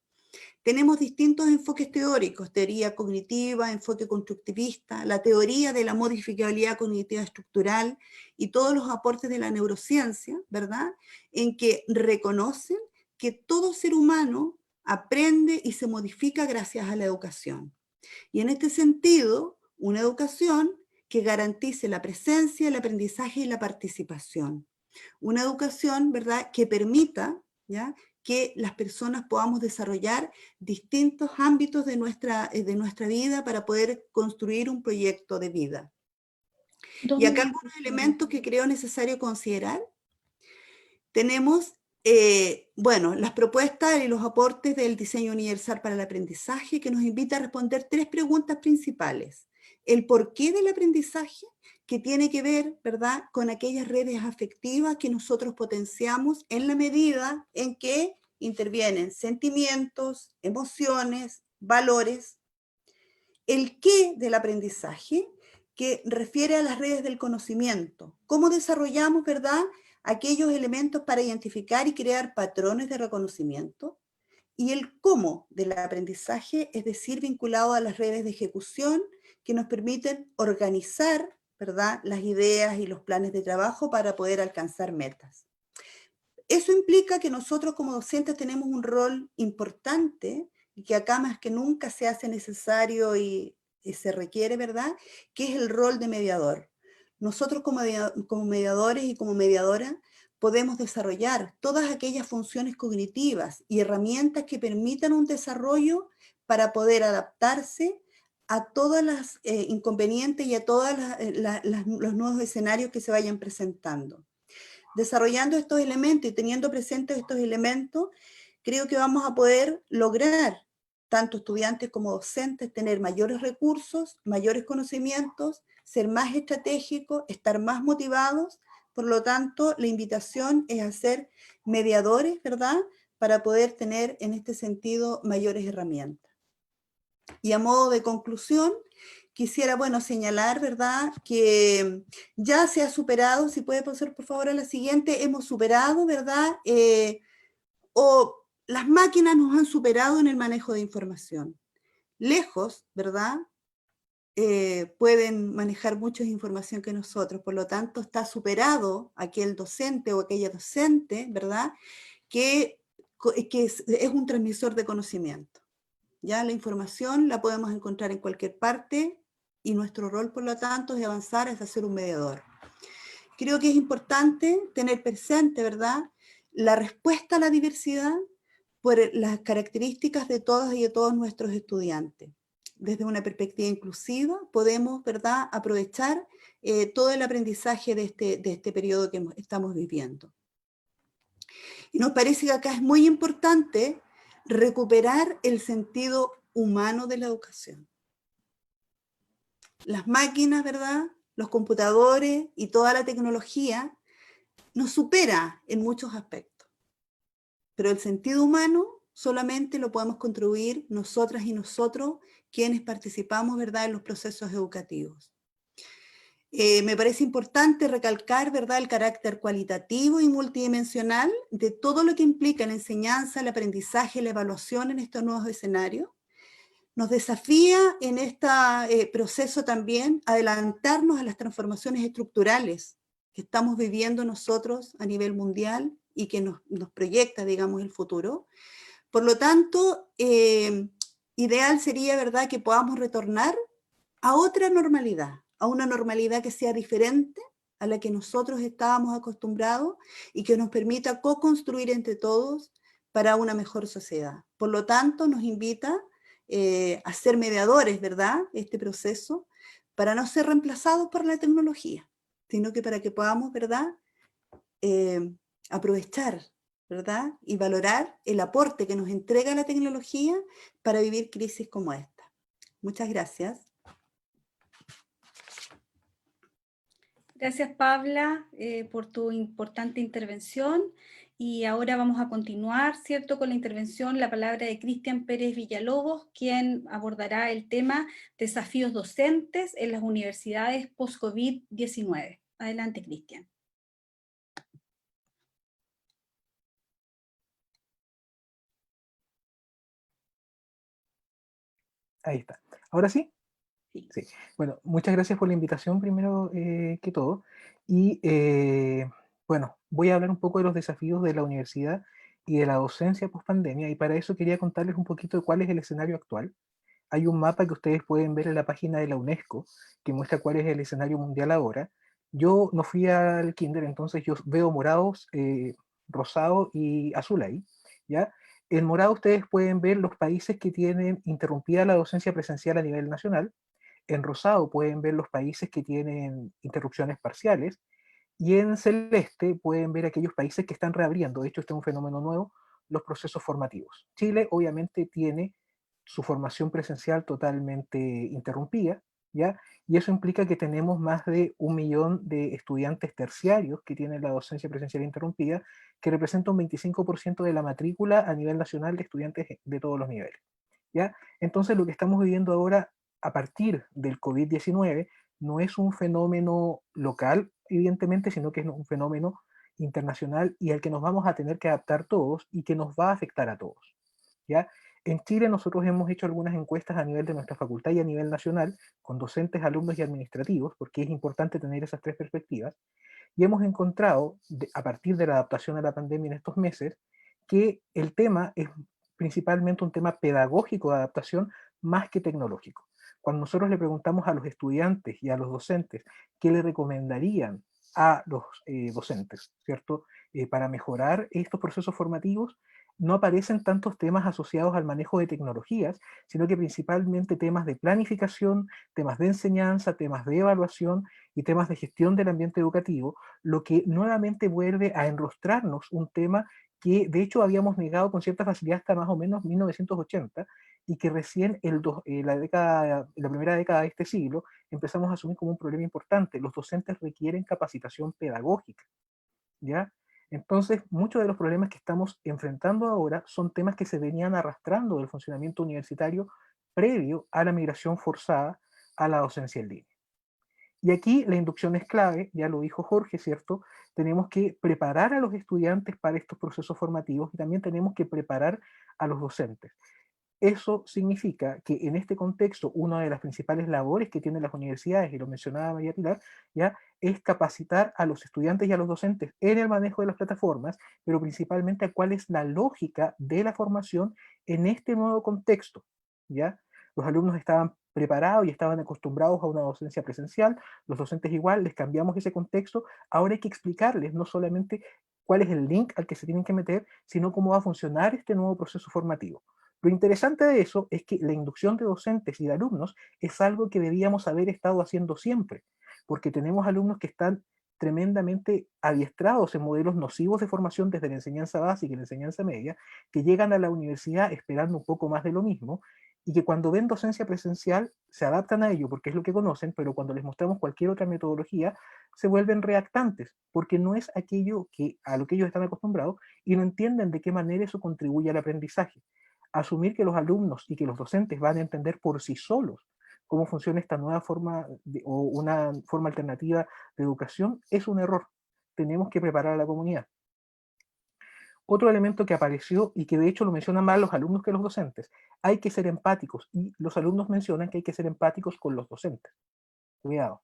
Tenemos distintos enfoques teóricos: teoría cognitiva, enfoque constructivista, la teoría de la modificabilidad cognitiva estructural y todos los aportes de la neurociencia, ¿verdad?, en que reconocen que todo ser humano aprende y se modifica gracias a la educación. Y en este sentido, una educación que garantice la presencia, el aprendizaje y la participación. Una educación, ¿verdad?, que permita, ¿ya?, que las personas podamos desarrollar distintos ámbitos de nuestra vida para poder construir un proyecto de vida. Y acá algunos elementos que creo necesario considerar. Tenemos, bueno, las propuestas y los aportes del diseño universal para el aprendizaje, que nos invita a responder 3 preguntas principales. El porqué del aprendizaje, que tiene que ver, ¿verdad?, con aquellas redes afectivas que nosotros potenciamos en la medida en que intervienen sentimientos, emociones, valores. El qué del aprendizaje, que refiere a las redes del conocimiento. ¿Cómo desarrollamos, verdad?, aquellos elementos para identificar y crear patrones de reconocimiento, y el cómo del aprendizaje, es decir, vinculado a las redes de ejecución que nos permiten organizar, ¿verdad?, las ideas y los planes de trabajo para poder alcanzar metas. Eso implica que nosotros como docentes tenemos un rol importante y que acá más que nunca se hace necesario y se requiere, ¿verdad?, que es el rol de mediador. Nosotros como mediadores y como mediadora podemos desarrollar todas aquellas funciones cognitivas y herramientas que permitan un desarrollo para poder adaptarse a todas las inconvenientes y a todos los nuevos escenarios que se vayan presentando. Desarrollando estos elementos y teniendo presentes estos elementos, creo que vamos a poder lograr, tanto estudiantes como docentes, tener mayores recursos, mayores conocimientos, ser más estratégicos, estar más motivados. Por lo tanto, la invitación es a ser mediadores, ¿verdad?, para poder tener en este sentido mayores herramientas. Y a modo de conclusión, quisiera, bueno, señalar, ¿verdad?, que ya se ha superado, si puede pasar por favor a la siguiente, hemos superado, ¿verdad?, o las máquinas nos han superado en el manejo de información. Lejos, ¿verdad?, pueden manejar mucha información que nosotros, por lo tanto está superado aquel docente o aquella docente, ¿verdad?, que es un transmisor de conocimiento. Ya la información la podemos encontrar en cualquier parte y nuestro rol, por lo tanto, es avanzar, es hacer un mediador. Creo que es importante tener presente, ¿verdad?, la respuesta a la diversidad por las características de todas y de todos nuestros estudiantes. Desde una perspectiva inclusiva podemos, ¿verdad?, aprovechar todo el aprendizaje de este periodo que estamos viviendo. Y nos parece que acá es muy importante recuperar el sentido humano de la educación. Las máquinas, ¿verdad?, los computadores y toda la tecnología nos supera en muchos aspectos. Pero el sentido humano solamente lo podemos contribuir nosotras y nosotros, quienes participamos, ¿verdad?, en los procesos educativos. Me parece importante recalcar, ¿verdad?, el carácter cualitativo y multidimensional de todo lo que implica la enseñanza, el aprendizaje y la evaluación en estos nuevos escenarios. Nos desafía en este proceso también adelantarnos a las transformaciones estructurales que estamos viviendo nosotros a nivel mundial y que nos proyecta, digamos, el futuro. Por lo tanto, ideal sería, ¿verdad?, que podamos retornar a otra normalidad, a una normalidad que sea diferente a la que nosotros estábamos acostumbrados y que nos permita co-construir entre todos para una mejor sociedad. Por lo tanto, nos invita a ser mediadores, ¿verdad?, este proceso, para no ser reemplazados por la tecnología, sino que para que podamos, ¿verdad?, aprovechar, ¿verdad?, y valorar el aporte que nos entrega la tecnología para vivir crisis como esta. Muchas gracias. Gracias, Pabla, por tu importante intervención. Y ahora vamos a continuar, ¿cierto?, con la intervención, la palabra de Cristian Pérez Villalobos, quien abordará el tema desafíos docentes en las universidades post-COVID-19. Adelante, Cristian. Ahí está. ¿Ahora sí? Sí. Bueno, muchas gracias por la invitación primero que todo. Y bueno, voy a hablar un poco de los desafíos de la universidad y de la docencia post pandemia, y para eso quería contarles un poquito de cuál es el escenario actual. Hay un mapa que ustedes pueden ver en la página de la UNESCO que muestra cuál es el escenario mundial ahora. Yo no fui al kinder, entonces yo veo morados, rosado y azul ahí, ¿ya? En morado ustedes pueden ver los países que tienen interrumpida la docencia presencial a nivel nacional. En rosado pueden ver los países que tienen interrupciones parciales, y en celeste pueden ver aquellos países que están reabriendo. De hecho, este es un fenómeno nuevo, los procesos formativos. Chile obviamente tiene su formación presencial totalmente interrumpida, ¿ya? Y eso implica que tenemos más de 1 millón de estudiantes terciarios que tienen la docencia presencial interrumpida, que representa un 25% de la matrícula a nivel nacional de estudiantes de todos los niveles, ¿ya? Entonces, lo que estamos viviendo ahora a partir del COVID-19 no es un fenómeno local, evidentemente, sino que es un fenómeno internacional y al que nos vamos a tener que adaptar todos y que nos va a afectar a todos, ¿ya? En Chile nosotros hemos hecho algunas encuestas a nivel de nuestra facultad y a nivel nacional, con docentes, alumnos y administrativos, porque es importante tener esas tres perspectivas, y hemos encontrado, a partir de la adaptación a la pandemia en estos meses, que el tema es principalmente un tema pedagógico de adaptación más que tecnológico. Cuando nosotros le preguntamos a los estudiantes y a los docentes qué le recomendarían a los docentes, ¿cierto? Para mejorar estos procesos formativos, no aparecen tantos temas asociados al manejo de tecnologías, sino que principalmente temas de planificación, temas de enseñanza, temas de evaluación y temas de gestión del ambiente educativo, lo que nuevamente vuelve a enrostrarnos un tema que de hecho habíamos negado con cierta facilidad hasta más o menos 1980 y que recién la primera década de este siglo empezamos a asumir como un problema importante. Los docentes requieren capacitación pedagógica, ¿ya? Entonces, muchos de los problemas que estamos enfrentando ahora son temas que se venían arrastrando del funcionamiento universitario previo a la migración forzada a la docencia en línea. Y aquí la inducción es clave, ya lo dijo Jorge, ¿cierto? Tenemos que preparar a los estudiantes para estos procesos formativos y también tenemos que preparar a los docentes. Eso significa que en este contexto, una de las principales labores que tienen las universidades, y lo mencionaba María Pilar, ya es capacitar a los estudiantes y a los docentes en el manejo de las plataformas, pero principalmente a cuál es la lógica de la formación en este nuevo contexto, ¿ya? Los alumnos estaban preparados y estaban acostumbrados a una docencia presencial, los docentes igual, les cambiamos ese contexto, ahora hay que explicarles no solamente cuál es el link al que se tienen que meter, sino cómo va a funcionar este nuevo proceso formativo. Lo interesante de eso es que la inducción de docentes y de alumnos es algo que debíamos haber estado haciendo siempre, porque tenemos alumnos que están tremendamente adiestrados en modelos nocivos de formación desde la enseñanza básica y la enseñanza media, que llegan a la universidad esperando un poco más de lo mismo, y que cuando ven docencia presencial se adaptan a ello porque es lo que conocen, pero cuando les mostramos cualquier otra metodología se vuelven reactantes, porque no es aquello a lo que ellos están acostumbrados y no entienden de qué manera eso contribuye al aprendizaje. Asumir que los alumnos y que los docentes van a entender por sí solos cómo funciona esta nueva forma o una forma alternativa de educación es un error. Tenemos que preparar a la comunidad. Otro elemento que apareció y que de hecho lo mencionan más los alumnos que los docentes, hay que ser empáticos y los alumnos mencionan que hay que ser empáticos con los docentes. Cuidado.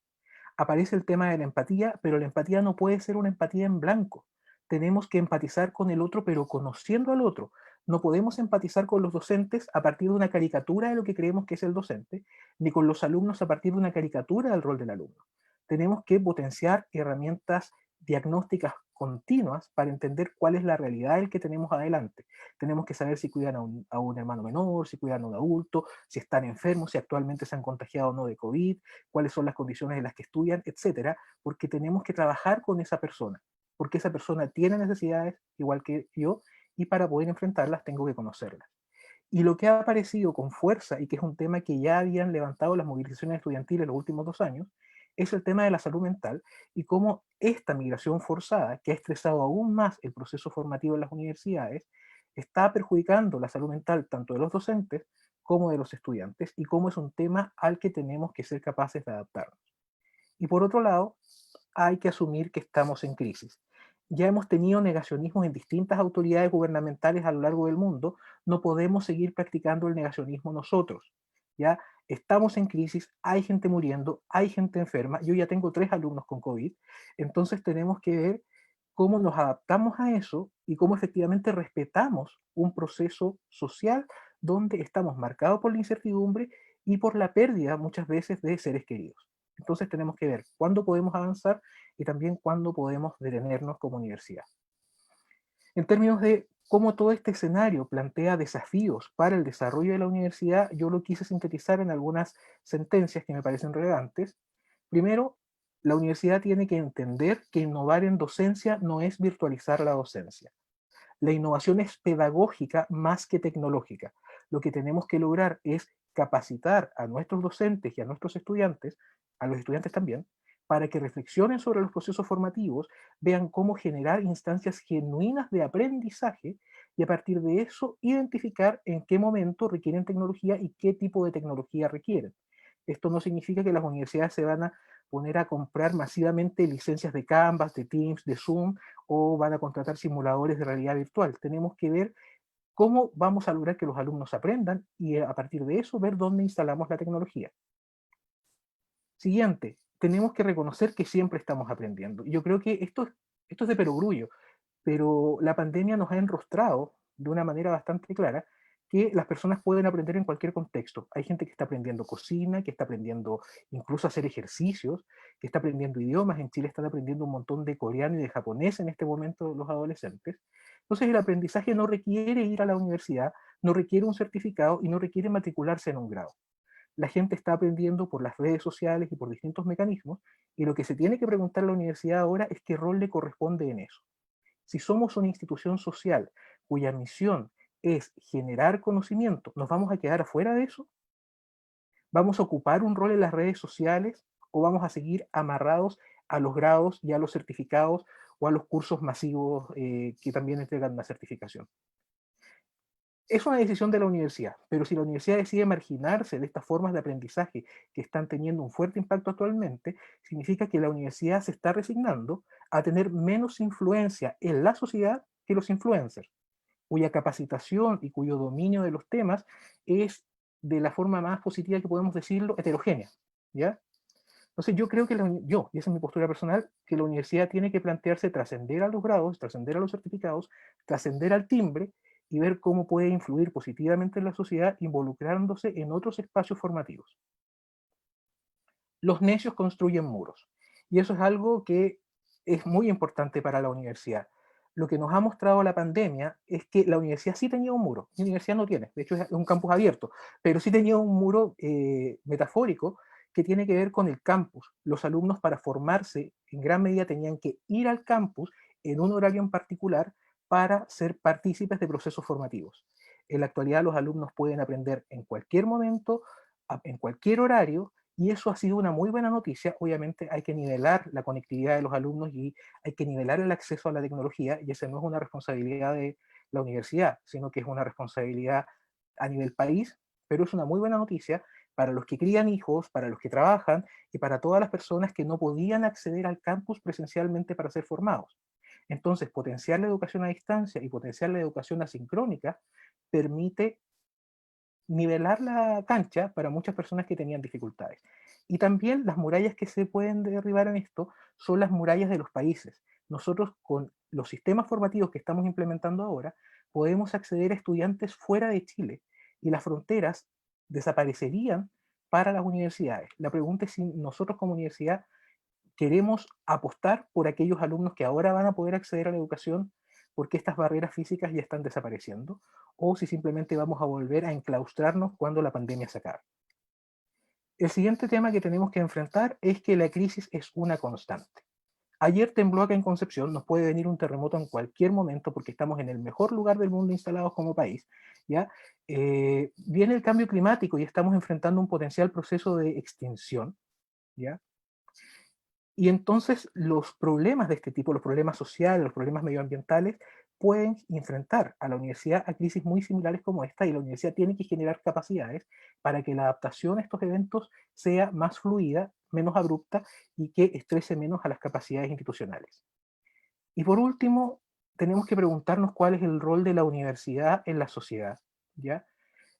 Aparece el tema de la empatía, pero la empatía no puede ser una empatía en blanco. Tenemos que empatizar con el otro, pero conociendo al otro. No podemos empatizar con los docentes a partir de una caricatura de lo que creemos que es el docente, ni con los alumnos a partir de una caricatura del rol del alumno. Tenemos que potenciar herramientas diagnósticas continuas para entender cuál es la realidad del que tenemos adelante. Tenemos que saber si cuidan a un hermano menor, si cuidan a un adulto, si están enfermos, si actualmente se han contagiado o no de COVID, cuáles son las condiciones en las que estudian, etcétera, porque tenemos que trabajar con esa persona, porque esa persona tiene necesidades igual que yo y para poder enfrentarlas tengo que conocerlas. Y lo que ha aparecido con fuerza y que es un tema que ya habían levantado las movilizaciones estudiantiles los últimos 2 años, es el tema de la salud mental y cómo esta migración forzada, que ha estresado aún más el proceso formativo en las universidades, está perjudicando la salud mental tanto de los docentes como de los estudiantes y cómo es un tema al que tenemos que ser capaces de adaptarnos. Y por otro lado, hay que asumir que estamos en crisis. Ya hemos tenido negacionismos en distintas autoridades gubernamentales a lo largo del mundo, no podemos seguir practicando el negacionismo nosotros. Ya estamos en crisis, hay gente muriendo, hay gente enferma, yo ya tengo 3 alumnos con COVID, entonces tenemos que ver cómo nos adaptamos a eso y cómo efectivamente respetamos un proceso social donde estamos marcados por la incertidumbre y por la pérdida muchas veces de seres queridos. Entonces tenemos que ver cuándo podemos avanzar y también cuándo podemos detenernos como universidad. En términos de cómo todo este escenario plantea desafíos para el desarrollo de la universidad, yo lo quise sintetizar en algunas sentencias que me parecen relevantes. Primero, la universidad tiene que entender que innovar en docencia no es virtualizar la docencia. La innovación es pedagógica más que tecnológica. Lo que tenemos que lograr es capacitar a nuestros docentes y a nuestros estudiantes, a los estudiantes también, para que reflexionen sobre los procesos formativos, vean cómo generar instancias genuinas de aprendizaje y a partir de eso identificar en qué momento requieren tecnología y qué tipo de tecnología requieren. Esto no significa que las universidades se van a poner a comprar masivamente licencias de Canvas, de Teams, de Zoom, o van a contratar simuladores de realidad virtual. Tenemos que ver cómo vamos a lograr que los alumnos aprendan y a partir de eso ver dónde instalamos la tecnología. Siguiente, tenemos que reconocer que siempre estamos aprendiendo. Yo creo que esto es de perogrullo, pero la pandemia nos ha enrostrado de una manera bastante clara que las personas pueden aprender en cualquier contexto. Hay gente que está aprendiendo cocina, que está aprendiendo incluso a hacer ejercicios, que está aprendiendo idiomas. En Chile están aprendiendo un montón de coreano y de japonés en este momento los adolescentes. Entonces el aprendizaje no requiere ir a la universidad, no requiere un certificado y no requiere matricularse en un grado. La gente está aprendiendo por las redes sociales y por distintos mecanismos, y lo que se tiene que preguntar a la universidad ahora es qué rol le corresponde en eso. Si somos una institución social cuya misión es generar conocimiento, ¿nos vamos a quedar afuera de eso? ¿Vamos a ocupar un rol en las redes sociales o vamos a seguir amarrados a los grados y a los certificados o a los cursos masivos que también entregan una certificación? Es una decisión de la universidad, pero si la universidad decide marginarse de estas formas de aprendizaje que están teniendo un fuerte impacto actualmente, significa que la universidad se está resignando a tener menos influencia en la sociedad que los influencers, cuya capacitación y cuyo dominio de los temas es, de la forma más positiva que podemos decirlo, heterogénea, ¿ya? Entonces yo creo que, y esa es mi postura personal, que la universidad tiene que plantearse trascender a los grados, trascender a los certificados, trascender al timbre y ver cómo puede influir positivamente en la sociedad involucrándose en otros espacios formativos. Los necios construyen muros, y eso es algo que es muy importante para la universidad. Lo que nos ha mostrado la pandemia es que la universidad sí tenía un muro, la universidad no tiene, de hecho es un campus abierto, pero sí tenía un muro metafórico que tiene que ver con el campus. Los alumnos para formarse en gran medida tenían que ir al campus en un horario en particular para ser partícipes de procesos formativos. En la actualidad los alumnos pueden aprender en cualquier momento, en cualquier horario, y eso ha sido una muy buena noticia. Obviamente hay que nivelar la conectividad de los alumnos y hay que nivelar el acceso a la tecnología, y esa no es una responsabilidad de la universidad, sino que es una responsabilidad a nivel país, pero es una muy buena noticia para los que crían hijos, para los que trabajan y para todas las personas que no podían acceder al campus presencialmente para ser formados. Entonces, potenciar la educación a distancia y potenciar la educación asincrónica permite nivelar la cancha para muchas personas que tenían dificultades. Y también las murallas que se pueden derribar en esto son las murallas de los países. Nosotros con los sistemas formativos que estamos implementando ahora podemos acceder a estudiantes fuera de Chile y las fronteras desaparecerían para las universidades. La pregunta es si nosotros como universidad queremos apostar por aquellos alumnos que ahora van a poder acceder a la educación porque estas barreras físicas ya están desapareciendo, o si simplemente vamos a volver a enclaustrarnos cuando la pandemia se acabe. El siguiente tema que tenemos que enfrentar es que la crisis es una constante. Ayer tembló acá en Concepción, nos puede venir un terremoto en cualquier momento porque estamos en el mejor lugar del mundo instalados como país, ¿ya? Viene el cambio climático y estamos enfrentando un potencial proceso de extinción, ¿ya? Y entonces los problemas de este tipo, los problemas sociales, los problemas medioambientales, pueden enfrentar a la universidad a crisis muy similares como esta, y la universidad tiene que generar capacidades para que la adaptación a estos eventos sea más fluida, menos abrupta y que estrese menos a las capacidades institucionales. Y por último, tenemos que preguntarnos cuál es el rol de la universidad en la sociedad, ¿ya?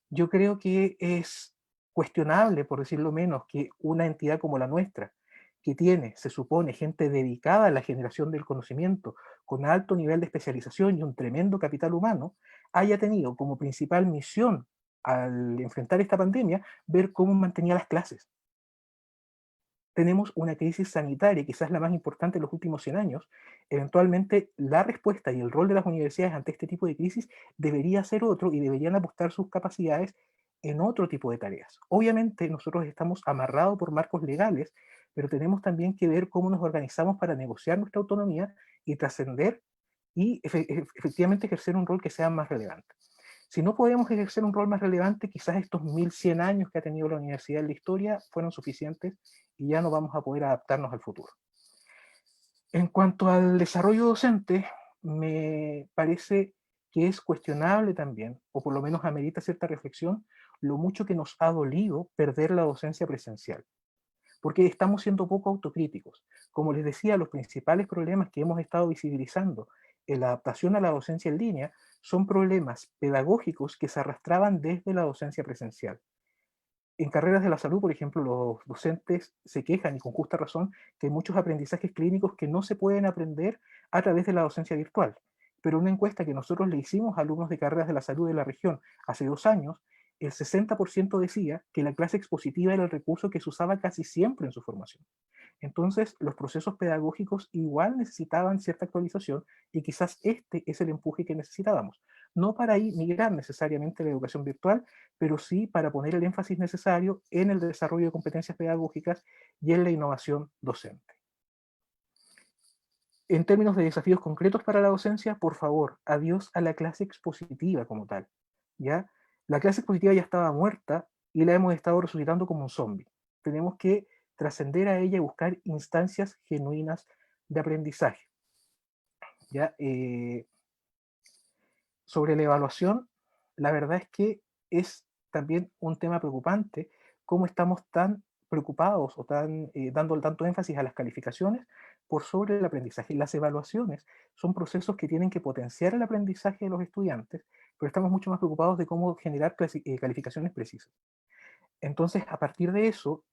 Yo creo que es cuestionable, por decirlo menos, que una entidad como la nuestra, que tiene, se supone, gente dedicada a la generación del conocimiento, con alto nivel de especialización y un tremendo capital humano, haya tenido como principal misión al enfrentar esta pandemia, ver cómo mantenía las clases. Tenemos una crisis sanitaria, quizás la más importante en los últimos 100 años. Eventualmente, la respuesta y el rol de las universidades ante este tipo de crisis debería ser otro y deberían apostar sus capacidades en otro tipo de tareas. Obviamente, nosotros estamos amarrados por marcos legales, pero tenemos también que ver cómo nos organizamos para negociar nuestra autonomía y trascender y efectivamente ejercer un rol que sea más relevante. Si no podemos ejercer un rol más relevante, quizás estos 1100 años que ha tenido la universidad en la historia fueron suficientes y ya no vamos a poder adaptarnos al futuro. En cuanto al desarrollo docente, me parece que es cuestionable también, o por lo menos amerita cierta reflexión, lo mucho que nos ha dolido perder la docencia presencial. porque estamos siendo poco autocríticos. Como les decía, los principales problemas que hemos estado visibilizando en la adaptación a la docencia en línea son problemas pedagógicos que se arrastraban desde la docencia presencial. En carreras de la salud, por ejemplo, los docentes se quejan, y con justa razón, que hay muchos aprendizajes clínicos que no se pueden aprender a través de la docencia virtual. Pero una encuesta que nosotros le hicimos a alumnos de carreras de la salud de la región hace 2 años, el 60% decía que la clase expositiva era el recurso que se usaba casi siempre en su formación. Entonces, los procesos pedagógicos igual necesitaban cierta actualización, y quizás este es el empuje que necesitábamos. No para migrar necesariamente a la educación virtual, pero sí para poner el énfasis necesario en el desarrollo de competencias pedagógicas y en la innovación docente. En términos de desafíos concretos para la docencia, por favor, adiós a la clase expositiva como tal, ¿ya? La clase expositiva ya estaba muerta y la hemos estado resucitando como un zombie. Tenemos que trascender a ella y buscar instancias genuinas de aprendizaje, ¿ya? Sobre la evaluación, la verdad es que es también un tema preocupante cómo estamos tan preocupados o dando tanto énfasis a las calificaciones por sobre el aprendizaje. Las evaluaciones son procesos que tienen que potenciar el aprendizaje de los estudiantes, pero estamos mucho más preocupados de cómo generar calificaciones precisas. Entonces, a partir de eso,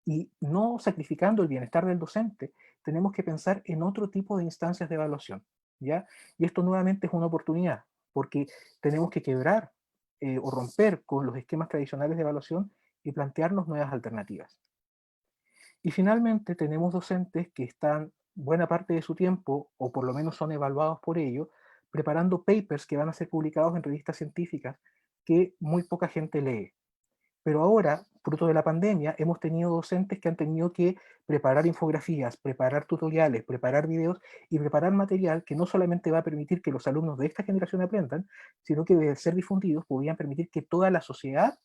y no sacrificando el bienestar del docente, tenemos que pensar en otro tipo de instancias de evaluación, ¿ya? Y esto nuevamente es una oportunidad, porque tenemos que quebrar o romper con los esquemas tradicionales de evaluación y plantearnos nuevas alternativas. Y finalmente tenemos docentes que están buena parte de su tiempo, o por lo menos son evaluados por ello, preparando papers que van a ser publicados en revistas científicas que muy poca gente lee. Pero ahora, fruto de la pandemia, hemos tenido docentes que han tenido que preparar infografías, preparar tutoriales, preparar videos y preparar material que no solamente va a permitir que los alumnos de esta generación aprendan, sino que de ser difundidos podrían permitir que toda la sociedad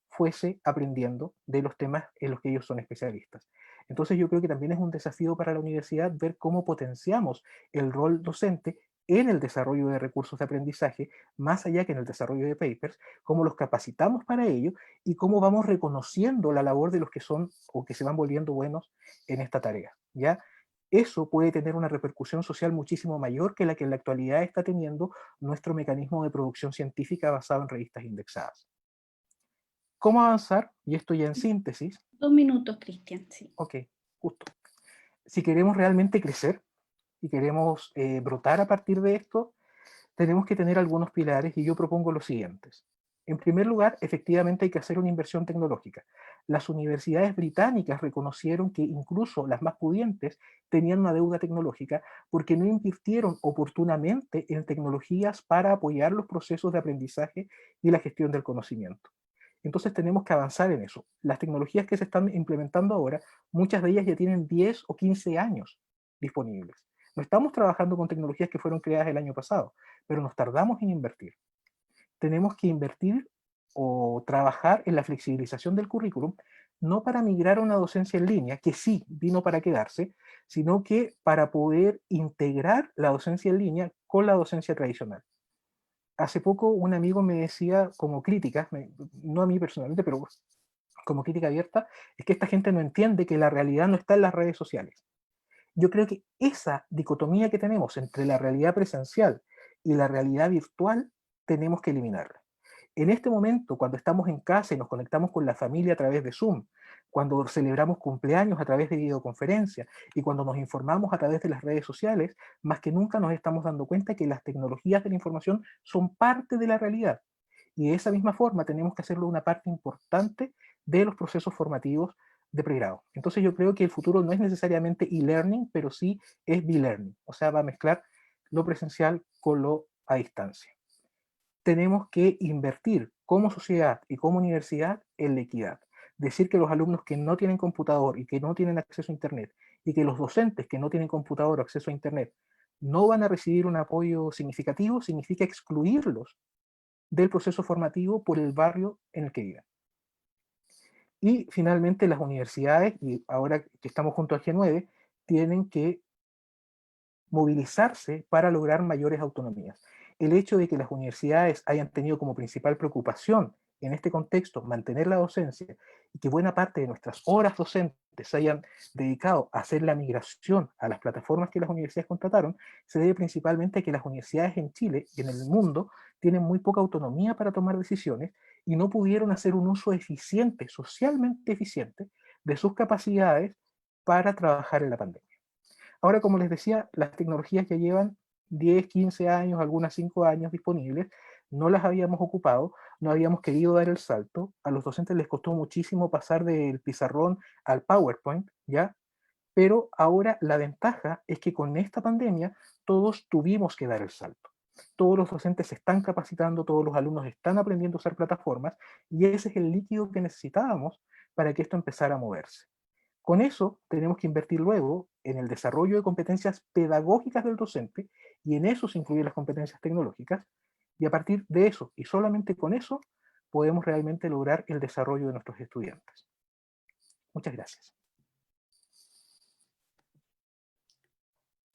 fuese aprendiendo de los temas en los que ellos son especialistas. Entonces yo creo que también es un desafío para la universidad ver cómo potenciamos el rol docente en el desarrollo de recursos de aprendizaje, más allá que en el desarrollo de papers, cómo los capacitamos para ello y cómo vamos reconociendo la labor de los que son o que se van volviendo buenos en esta tarea, ¿ya? Eso puede tener una repercusión social muchísimo mayor que la que en la actualidad está teniendo nuestro mecanismo de producción científica basado en revistas indexadas. ¿Cómo avanzar? Y esto ya en síntesis. 2 minutos, Cristian, sí. Ok, justo. Si queremos realmente crecer y queremos brotar a partir de esto, tenemos que tener algunos pilares y yo propongo los siguientes. En primer lugar, efectivamente hay que hacer una inversión tecnológica. Las universidades británicas reconocieron que incluso las más pudientes tenían una deuda tecnológica porque no invirtieron oportunamente en tecnologías para apoyar los procesos de aprendizaje y la gestión del conocimiento. Entonces tenemos que avanzar en eso. Las tecnologías que se están implementando ahora, muchas de ellas ya tienen 10 o 15 años disponibles. No estamos trabajando con tecnologías que fueron creadas el año pasado, pero nos tardamos en invertir. Tenemos que invertir o trabajar en la flexibilización del currículum, no para migrar a una docencia en línea, que sí vino para quedarse, sino que para poder integrar la docencia en línea con la docencia tradicional. Hace poco un amigo me decía como crítica, no a mí personalmente, pero como crítica abierta, es que esta gente no entiende que la realidad no está en las redes sociales. Yo creo que esa dicotomía que tenemos entre la realidad presencial y la realidad virtual tenemos que eliminarla. En este momento, cuando estamos en casa y nos conectamos con la familia a través de Zoom, cuando celebramos cumpleaños a través de videoconferencia y cuando nos informamos a través de las redes sociales, más que nunca nos estamos dando cuenta que las tecnologías de la información son parte de la realidad. Y de esa misma forma tenemos que hacerlo una parte importante de los procesos formativos de pregrado. Entonces yo creo que el futuro no es necesariamente e-learning, pero sí es be-learning. O sea, va a mezclar lo presencial con lo a distancia. Tenemos que invertir como sociedad y como universidad en la equidad. Decir que los alumnos que no tienen computador y que no tienen acceso a Internet, y que los docentes que no tienen computador o acceso a Internet no van a recibir un apoyo significativo, significa excluirlos del proceso formativo por el barrio en el que viven. Y finalmente las universidades, y ahora que estamos junto al G9, tienen que movilizarse para lograr mayores autonomías. El hecho de que las universidades hayan tenido como principal preocupación en este contexto mantener la docencia y que buena parte de nuestras horas docentes se hayan dedicado a hacer la migración a las plataformas que las universidades contrataron, se debe principalmente a que las universidades en Chile y en el mundo tienen muy poca autonomía para tomar decisiones y no pudieron hacer un uso eficiente, socialmente eficiente, de sus capacidades para trabajar en la pandemia. Ahora, como les decía, las tecnologías ya llevan 10, 15 años, algunas 5 años disponibles, no las habíamos ocupado, no habíamos querido dar el salto, a los docentes les costó muchísimo pasar del pizarrón al PowerPoint, ¿ya? Pero ahora la ventaja es que con esta pandemia todos tuvimos que dar el salto. Todos los docentes se están capacitando, todos los alumnos están aprendiendo a usar plataformas y ese es el líquido que necesitábamos para que esto empezara a moverse. Con eso tenemos que invertir luego en el desarrollo de competencias pedagógicas del docente y en eso se incluyen las competencias tecnológicas y a partir de eso y solamente con eso podemos realmente lograr el desarrollo de nuestros estudiantes. Muchas gracias.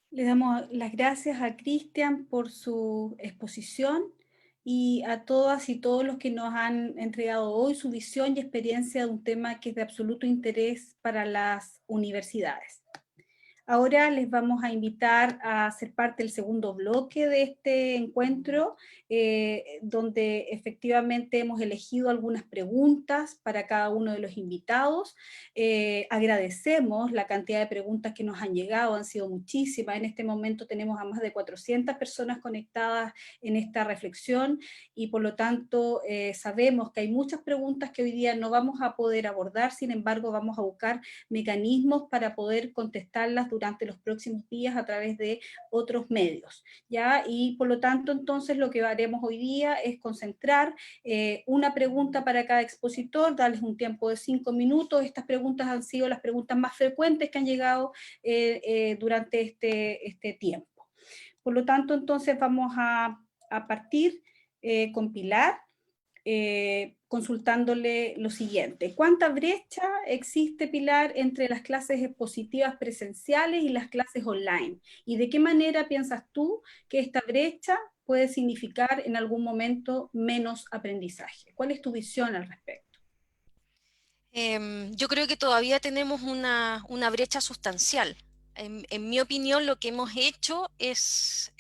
Le damos las gracias a Cristian por su exposición y a todas y todos los que nos han entregado hoy su visión y experiencia de un tema que es de absoluto interés para las universidades. Ahora les vamos a invitar a ser parte del segundo bloque de este encuentro, donde efectivamente hemos elegido algunas preguntas para cada uno de los invitados. Agradecemos la cantidad de preguntas que nos han llegado, han sido muchísimas. En este momento tenemos a más de 400 personas conectadas en esta reflexión y por lo tanto sabemos que hay muchas preguntas que hoy día no vamos a poder abordar, sin embargo vamos a buscar mecanismos para poder contestarlas durante los próximos días a través de otros medios, ¿ya? Y por lo tanto, entonces, lo que haremos hoy día es concentrar una pregunta para cada expositor, darles un tiempo de 5 minutos. Estas preguntas han sido las preguntas más frecuentes que han llegado durante este tiempo. Por lo tanto, entonces, vamos a partir con Pilar, consultándole lo siguiente. ¿Cuánta brecha existe, Pilar, entre las clases expositivas presenciales y las clases online? ¿Y de qué manera piensas tú que esta brecha puede significar en algún momento menos aprendizaje? ¿Cuál es tu visión al respecto? Yo creo que todavía tenemos una brecha sustancial. En mi opinión, lo que hemos hecho es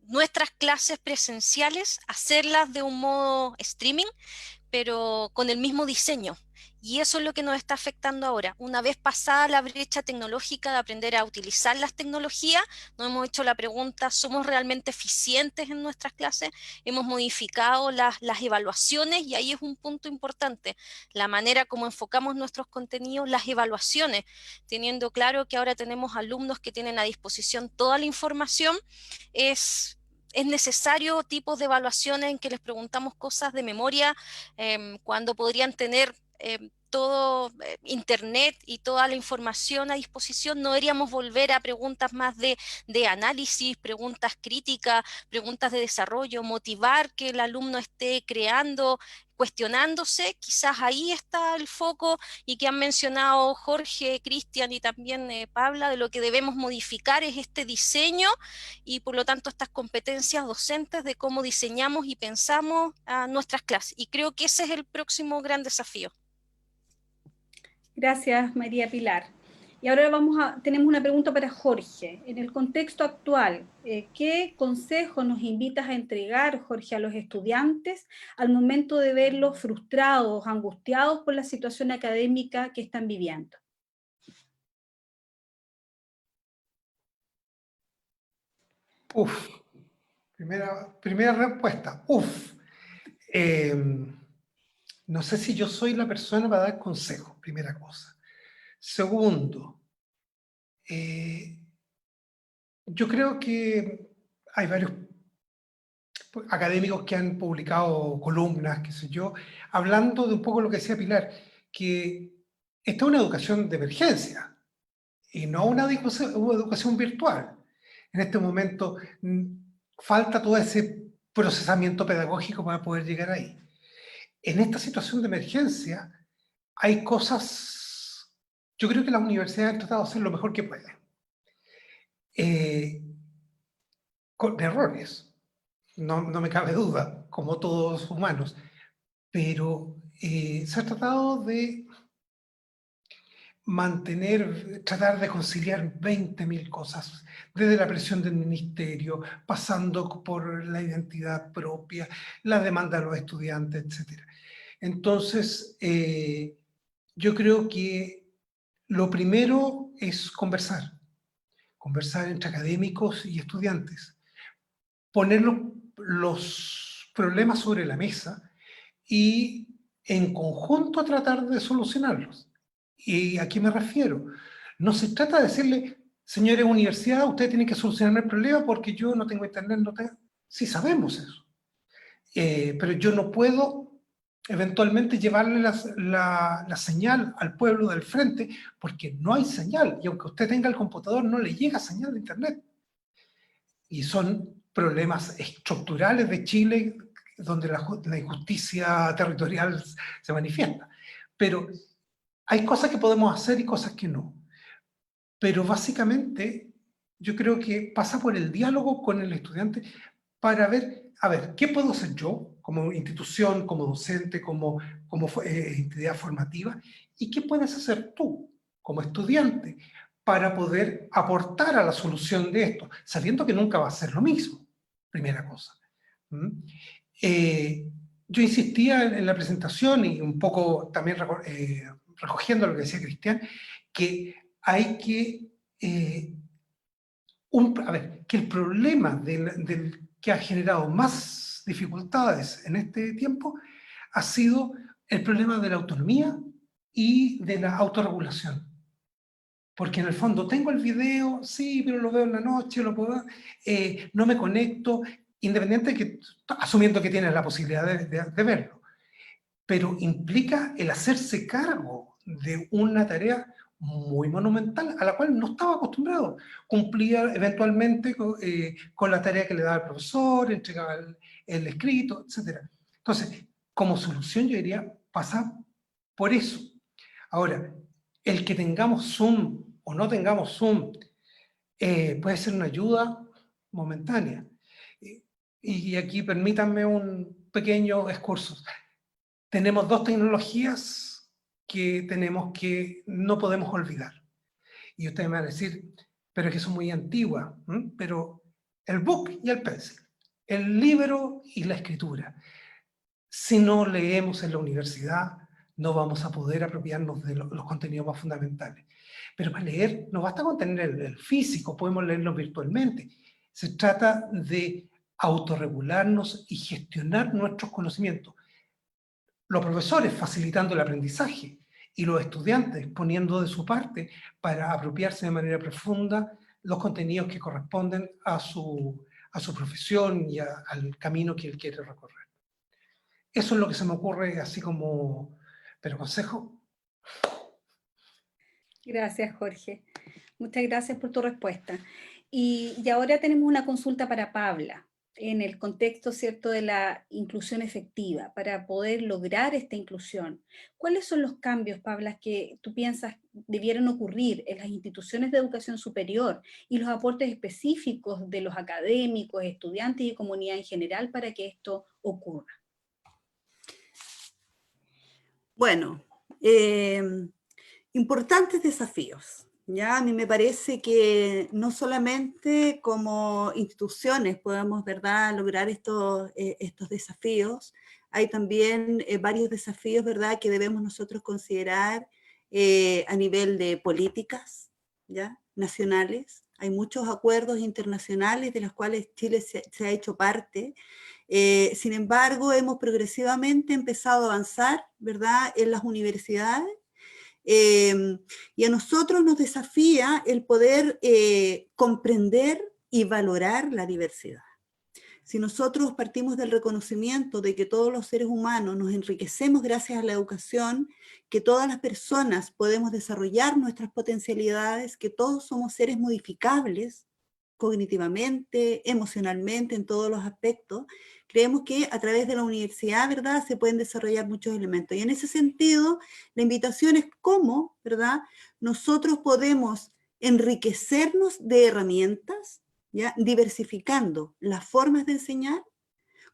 nuestras clases presenciales, hacerlas de un modo streaming, pero con el mismo diseño. Y eso es lo que nos está afectando ahora. Una vez pasada la brecha tecnológica de aprender a utilizar las tecnologías, nos hemos hecho la pregunta, ¿somos realmente eficientes en nuestras clases? Hemos modificado las evaluaciones y ahí es un punto importante. La manera como enfocamos nuestros contenidos, las evaluaciones, teniendo claro que ahora tenemos alumnos que tienen a disposición toda la información, es necesario tipos de evaluaciones en que les preguntamos cosas de memoria cuando podrían tener todo internet y toda la información a disposición. No deberíamos volver a preguntas más de análisis, preguntas críticas, preguntas de desarrollo, motivar que el alumno esté creando, cuestionándose. Quizás ahí está el foco y que han mencionado Jorge, Cristian y también Paula, de lo que debemos modificar es este diseño y por lo tanto estas competencias docentes de cómo diseñamos y pensamos nuestras clases. Y creo que ese es el próximo gran desafío. Gracias, María Pilar. Y ahora tenemos una pregunta para Jorge. En el contexto actual, ¿qué consejo nos invitas a entregar, Jorge, a los estudiantes al momento de verlos frustrados, angustiados por la situación académica que están viviendo? Uf, primera respuesta, uf. No sé si yo soy la persona para dar consejos, primera cosa. Segundo, yo creo que hay varios académicos que han publicado columnas, qué sé yo, hablando de un poco lo que decía Pilar, que esta es una educación de emergencia y no una educación virtual. En este momento falta todo ese procesamiento pedagógico para poder llegar ahí. En esta situación de emergencia hay cosas, yo creo que las universidades han tratado de hacer lo mejor que pueden. Con errores, no me cabe duda, como todos humanos, pero se ha tratado de tratar de conciliar 20.000 cosas, desde la presión del ministerio, pasando por la identidad propia, la demanda de los estudiantes, etc. Entonces, yo creo que lo primero es conversar entre académicos y estudiantes, poner los problemas sobre la mesa y en conjunto tratar de solucionarlos. ¿Y a qué me refiero? No se trata de decirle, señores universidad, ustedes tienen que solucionar el problema porque yo no tengo internet, no tengo... Sí sabemos eso. Pero yo no puedo eventualmente llevarle la señal al pueblo del frente porque no hay señal. Y aunque usted tenga el computador, no le llega señal de internet. Y son problemas estructurales de Chile donde la injusticia territorial se manifiesta. Pero hay cosas que podemos hacer y cosas que no. Pero básicamente yo creo que pasa por el diálogo con el estudiante para ver, a ver, ¿qué puedo hacer yo como institución, como docente, como entidad formativa? ¿Y qué puedes hacer tú como estudiante para poder aportar a la solución de esto, sabiendo que nunca va a ser lo mismo? Primera cosa. Yo insistía en la presentación y un poco también recogiendo lo que decía Cristian, que hay que, que el problema que ha generado más dificultades en este tiempo ha sido el problema de la autonomía y de la autorregulación. Porque en el fondo tengo el video, sí, pero lo veo en la noche, lo puedo ver, no me conecto, independiente de que, asumiendo que tienes la posibilidad de verlo. Pero implica el hacerse cargo de una tarea muy monumental a la cual no estaba acostumbrado. Cumplía eventualmente con la tarea que le daba el profesor, entregaba el escrito, etc. Entonces, como solución yo diría, pasa por eso. Ahora, el que tengamos Zoom o no tengamos Zoom puede ser una ayuda momentánea. Y aquí permítanme un pequeño excurso. Tenemos dos tecnologías que no podemos olvidar. Y ustedes me van a decir, pero es que son muy antiguas, pero el book y el pencil, el libro y la escritura. Si no leemos en la universidad, no vamos a poder apropiarnos de los contenidos más fundamentales. Pero para leer, no basta con tener el físico, podemos leerlo virtualmente. Se trata de autorregularnos y gestionar nuestros conocimientos. Los profesores facilitando el aprendizaje y los estudiantes poniendo de su parte para apropiarse de manera profunda los contenidos que corresponden a su profesión y al camino que él quiere recorrer. Eso es lo que se me ocurre así como, pero consejo. Gracias, Jorge. Muchas gracias por tu respuesta. Y ahora tenemos una consulta para Paula, en el contexto, ¿cierto?, de la inclusión efectiva, para poder lograr esta inclusión. ¿Cuáles son los cambios, Paula, que tú piensas debieran ocurrir en las instituciones de educación superior y los aportes específicos de los académicos, estudiantes y comunidad en general para que esto ocurra? Bueno, importantes desafíos. Ya, a mí me parece que no solamente como instituciones podemos, ¿verdad?, lograr estos desafíos, hay también varios desafíos, ¿verdad?, que debemos nosotros considerar a nivel de políticas, ¿ya?, nacionales. Hay muchos acuerdos internacionales de los cuales Chile se ha hecho parte. Sin embargo, hemos progresivamente empezado a avanzar, ¿verdad?, en las universidades. Y a nosotros nos desafía el poder comprender y valorar la diversidad. Si nosotros partimos del reconocimiento de que todos los seres humanos nos enriquecemos gracias a la educación, que todas las personas podemos desarrollar nuestras potencialidades, que todos somos seres modificables cognitivamente, emocionalmente, en todos los aspectos, creemos que a través de la universidad, ¿verdad?, se pueden desarrollar muchos elementos. Y en ese sentido, la invitación es cómo, ¿verdad?, nosotros podemos enriquecernos de herramientas, ¿ya?, diversificando las formas de enseñar,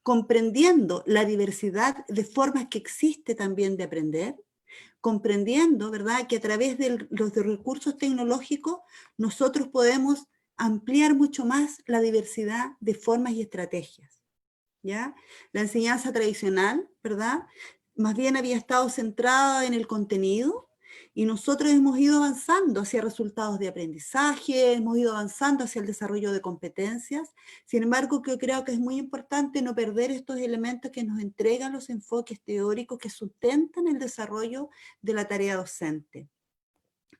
comprendiendo la diversidad de formas que existe también de aprender, comprendiendo, ¿verdad?, que a través de los recursos tecnológicos nosotros podemos ampliar mucho más la diversidad de formas y estrategias, ¿ya? La enseñanza tradicional, ¿verdad?, más bien había estado centrada en el contenido, y nosotros hemos ido avanzando hacia resultados de aprendizaje, hemos ido avanzando hacia el desarrollo de competencias. Sin embargo, yo creo que es muy importante no perder estos elementos que nos entregan los enfoques teóricos que sustentan el desarrollo de la tarea docente.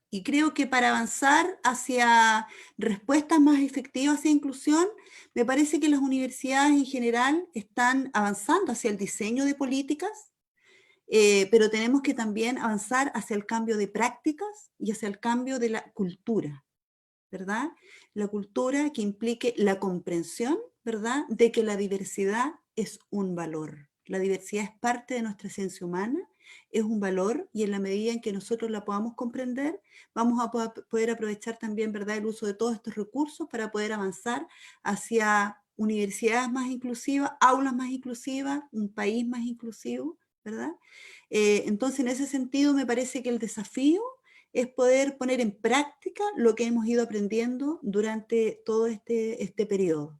Y creo que para avanzar hacia respuestas más efectivas hacia inclusión, me parece que las universidades en general están avanzando hacia el diseño de políticas, pero tenemos que también avanzar hacia el cambio de prácticas y hacia el cambio de la cultura, ¿verdad? La cultura que implique la comprensión, ¿verdad?, de que la diversidad es un valor. La diversidad es parte de nuestra ciencia humana, es un valor, y en la medida en que nosotros la podamos comprender, vamos a poder aprovechar también, ¿verdad?, el uso de todos estos recursos para poder avanzar hacia universidades más inclusivas, aulas más inclusivas, un país más inclusivo, ¿verdad? Entonces, en ese sentido, me parece que el desafío es poder poner en práctica lo que hemos ido aprendiendo durante todo este periodo.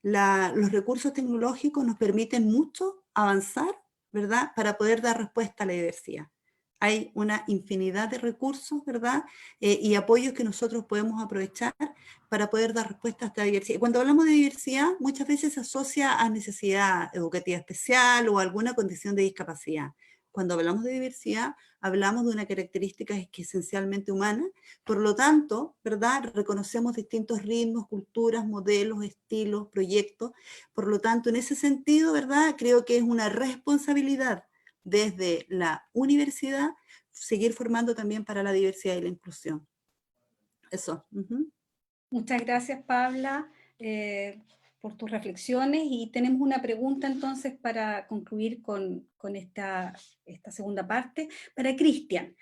Los recursos tecnológicos nos permiten mucho avanzar, ¿verdad?, para poder dar respuesta a la diversidad. Hay una infinidad de recursos, ¿verdad?, y apoyos que nosotros podemos aprovechar para poder dar respuesta a esta diversidad. Cuando hablamos de diversidad, muchas veces se asocia a necesidad educativa especial o alguna condición de discapacidad. Cuando hablamos de diversidad, hablamos de una característica que es esencialmente humana, por lo tanto, ¿verdad?, reconocemos distintos ritmos, culturas, modelos, estilos, proyectos. Por lo tanto, en ese sentido, ¿verdad?, creo que es una responsabilidad desde la universidad seguir formando también para la diversidad y la inclusión. Eso. Muchas gracias, Paula, por tus reflexiones, y tenemos una pregunta entonces para concluir con esta segunda parte, para Cristian.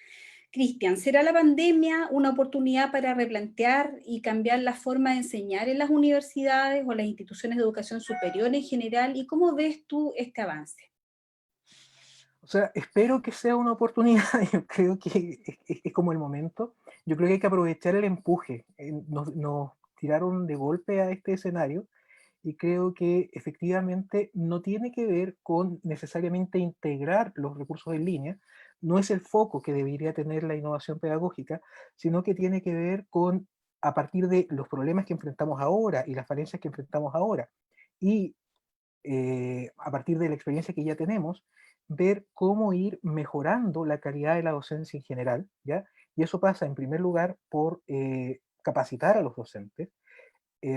Cristian, ¿será la pandemia una oportunidad para replantear y cambiar la forma de enseñar en las universidades o las instituciones de educación superior en general? ¿Y cómo ves tú este avance? O sea, espero que sea una oportunidad. Yo creo que es como el momento. Yo creo que hay que aprovechar el empuje. Nos tiraron de golpe a este escenario, y creo que efectivamente no tiene que ver con necesariamente integrar los recursos en línea, no es el foco que debería tener la innovación pedagógica, sino que tiene que ver con, a partir de los problemas que enfrentamos ahora y las falencias que enfrentamos ahora, y a partir de la experiencia que ya tenemos, ver cómo ir mejorando la calidad de la docencia en general, ¿ya? Y eso pasa en primer lugar por capacitar a los docentes.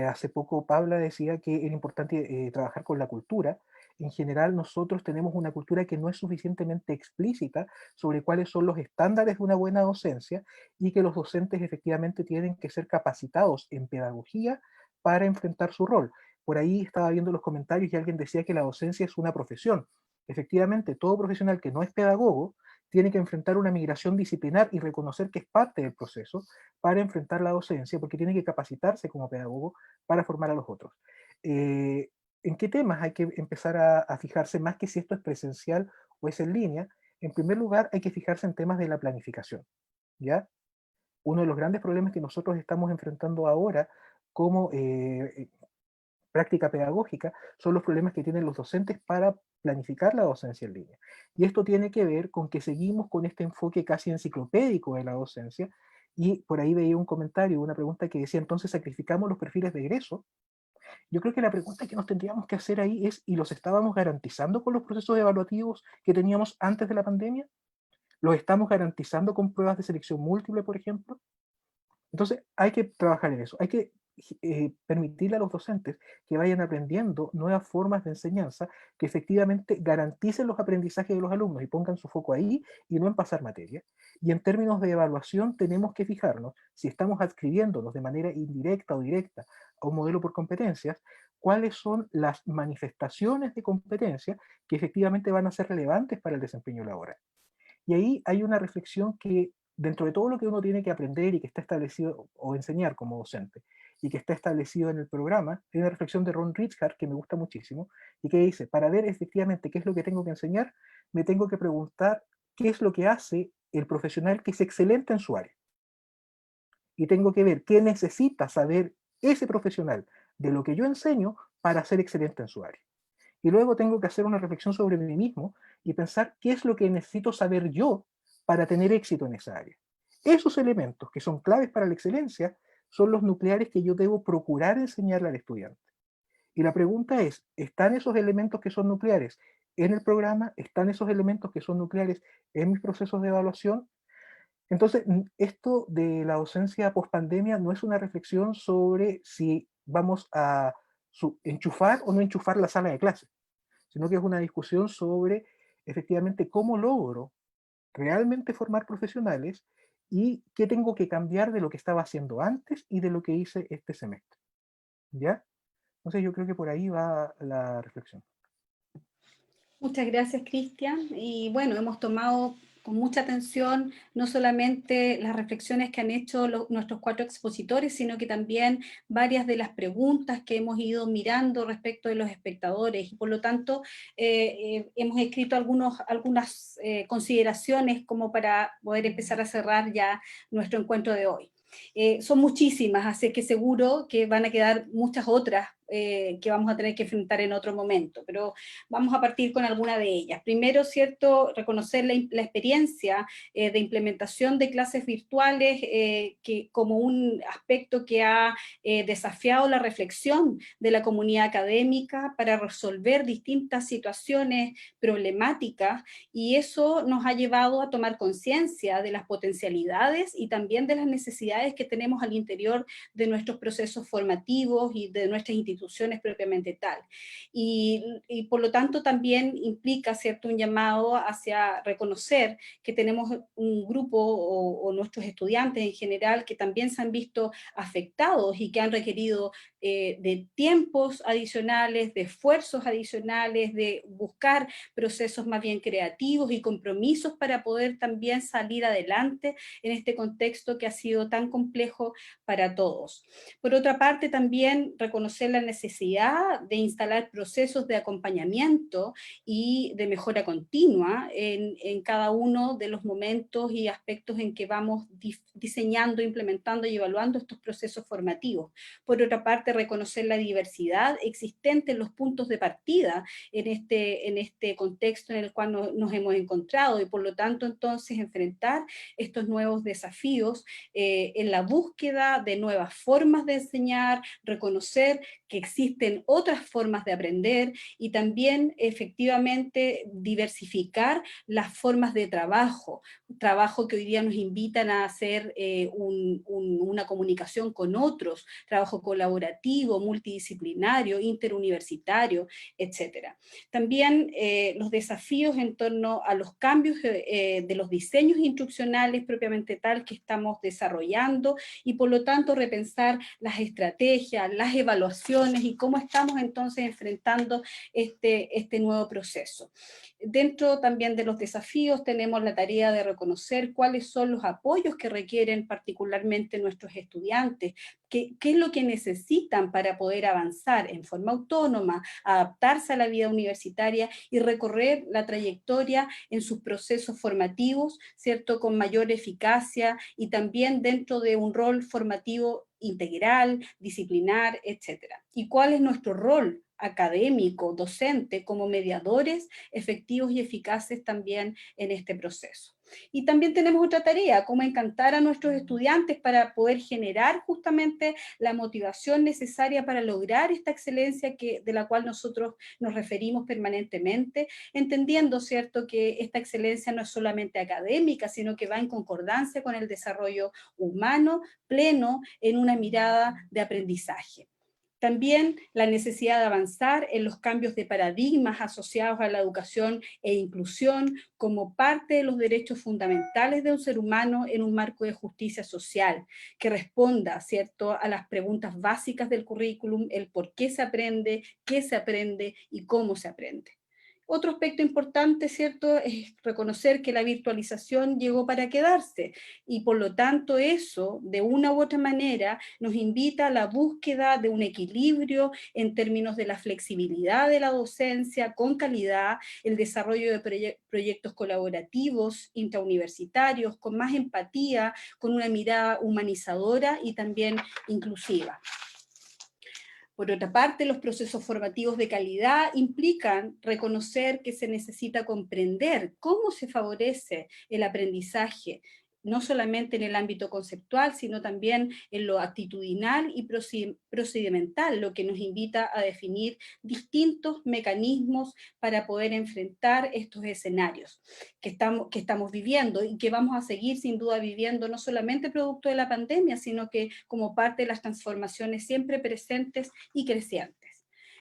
Hace poco Paula decía que era importante trabajar con la cultura. En general, nosotros tenemos una cultura que no es suficientemente explícita sobre cuáles son los estándares de una buena docencia, y que los docentes efectivamente tienen que ser capacitados en pedagogía para enfrentar su rol. Por ahí estaba viendo los comentarios y alguien decía que la docencia es una profesión. Efectivamente, todo profesional que no es pedagogo tiene que enfrentar una migración disciplinar y reconocer que es parte del proceso para enfrentar la docencia, porque tiene que capacitarse como pedagogo para formar a los otros. ¿En qué temas hay que empezar a fijarse más que si esto es presencial o es en línea? En primer lugar, hay que fijarse en temas de la planificación, ¿ya? Uno de los grandes problemas que nosotros estamos enfrentando ahora como práctica pedagógica son los problemas que tienen los docentes para planificar la docencia en línea. Y esto tiene que ver con que seguimos con este enfoque casi enciclopédico de la docencia, y por ahí veía un comentario, una pregunta que decía, entonces sacrificamos los perfiles de egreso. Yo creo que la pregunta que nos tendríamos que hacer ahí es, ¿y los estábamos garantizando con los procesos evaluativos que teníamos antes de la pandemia? ¿Los estamos garantizando con pruebas de selección múltiple, por ejemplo? Entonces, hay que trabajar en eso. Hay que permitirle a los docentes que vayan aprendiendo nuevas formas de enseñanza que efectivamente garanticen los aprendizajes de los alumnos y pongan su foco ahí y no en pasar materia. Y en términos de evaluación, tenemos que fijarnos si estamos adscribiéndonos de manera indirecta o directa a un modelo por competencias, cuáles son las manifestaciones de competencia que efectivamente van a ser relevantes para el desempeño laboral. Y ahí hay una reflexión que, dentro de todo lo que uno tiene que aprender y que está establecido o enseñar como docente, y que está establecido en el programa. Hay una reflexión de Ron Ritchard que me gusta muchísimo y que dice, para ver efectivamente qué es lo que tengo que enseñar, me tengo que preguntar qué es lo que hace el profesional que es excelente en su área. Y tengo que ver qué necesita saber ese profesional de lo que yo enseño para ser excelente en su área. Y luego tengo que hacer una reflexión sobre mí mismo y pensar qué es lo que necesito saber yo para tener éxito en esa área. Esos elementos que son claves para la excelencia son los nucleares que yo debo procurar enseñarle al estudiante. Y la pregunta es, ¿están esos elementos que son nucleares en el programa? ¿Están esos elementos que son nucleares en mis procesos de evaluación? Entonces, esto de la docencia post-pandemia no es una reflexión sobre si vamos a enchufar o no enchufar la sala de clase, sino que es una discusión sobre efectivamente cómo logro realmente formar profesionales y qué tengo que cambiar de lo que estaba haciendo antes y de lo que hice este semestre. ¿Ya? Entonces yo creo que por ahí va la reflexión. Muchas gracias, Cristian. Y bueno, hemos tomado con mucha atención no solamente las reflexiones que han hecho nuestros 4 expositores, sino que también varias de las preguntas que hemos ido mirando respecto de los espectadores. Y por lo tanto, hemos escrito algunas consideraciones como para poder empezar a cerrar ya nuestro encuentro de hoy. Son muchísimas, así que seguro que van a quedar muchas otras que vamos a tener que enfrentar en otro momento, pero vamos a partir con alguna de ellas. Primero, ¿cierto?, reconocer la experiencia de implementación de clases virtuales que como un aspecto que ha desafiado la reflexión de la comunidad académica para resolver distintas situaciones problemáticas, y eso nos ha llevado a tomar conciencia de las potencialidades y también de las necesidades que tenemos al interior de nuestros procesos formativos y de nuestras instituciones propiamente tal. Y por lo tanto también implica, ¿cierto?, un llamado hacia reconocer que tenemos un grupo o nuestros estudiantes en general que también se han visto afectados y que han requerido de tiempos adicionales, de esfuerzos adicionales, de buscar procesos más bien creativos y compromisos para poder también salir adelante en este contexto que ha sido tan complejo para todos. Por otra parte, también reconocer la necesidad de instalar procesos de acompañamiento y de mejora continua en cada uno de los momentos y aspectos en que vamos diseñando, implementando y evaluando estos procesos formativos. Por otra parte, reconocer la diversidad existente en los puntos de partida en este contexto en el cual nos hemos encontrado y por lo tanto entonces enfrentar estos nuevos desafíos en la búsqueda de nuevas formas de enseñar, reconocer que existen otras formas de aprender y también efectivamente diversificar las formas de trabajo que hoy día nos invitan a hacer una comunicación con otros, trabajo colaborativo, multidisciplinario, interuniversitario, etc. También los desafíos en torno a los cambios de los diseños instruccionales propiamente tal que estamos desarrollando y por lo tanto repensar las estrategias, las evaluaciones y cómo estamos entonces enfrentando este nuevo proceso. Dentro también de los desafíos tenemos la tarea de reconocer cuáles son los apoyos que requieren particularmente nuestros estudiantes, qué es lo que necesitan para poder avanzar en forma autónoma, adaptarse a la vida universitaria y recorrer la trayectoria en sus procesos formativos, ¿cierto?, con mayor eficacia y también dentro de un rol formativo integral, disciplinar, etc. ¿Y cuál es nuestro rol académico, docente, como mediadores efectivos y eficaces también en este proceso? Y también tenemos otra tarea, cómo encantar a nuestros estudiantes para poder generar justamente la motivación necesaria para lograr esta excelencia de la cual nosotros nos referimos permanentemente, entendiendo, ¿cierto?, que esta excelencia no es solamente académica, sino que va en concordancia con el desarrollo humano pleno en una mirada de aprendizaje. También la necesidad de avanzar en los cambios de paradigmas asociados a la educación e inclusión como parte de los derechos fundamentales de un ser humano en un marco de justicia social, que responda, ¿cierto?, a las preguntas básicas del currículum, el por qué se aprende y cómo se aprende. Otro aspecto importante, ¿cierto?, es reconocer que la virtualización llegó para quedarse y por lo tanto eso, de una u otra manera, nos invita a la búsqueda de un equilibrio en términos de la flexibilidad de la docencia con calidad, el desarrollo de proyectos colaborativos, intrauniversitarios, con más empatía, con una mirada humanizadora y también inclusiva. Por otra parte, los procesos formativos de calidad implican reconocer que se necesita comprender cómo se favorece el aprendizaje, no solamente en el ámbito conceptual, sino también en lo actitudinal y procedimental, lo que nos invita a definir distintos mecanismos para poder enfrentar estos escenarios que estamos viviendo y que vamos a seguir sin duda viviendo, no solamente producto de la pandemia, sino que como parte de las transformaciones siempre presentes y crecientes.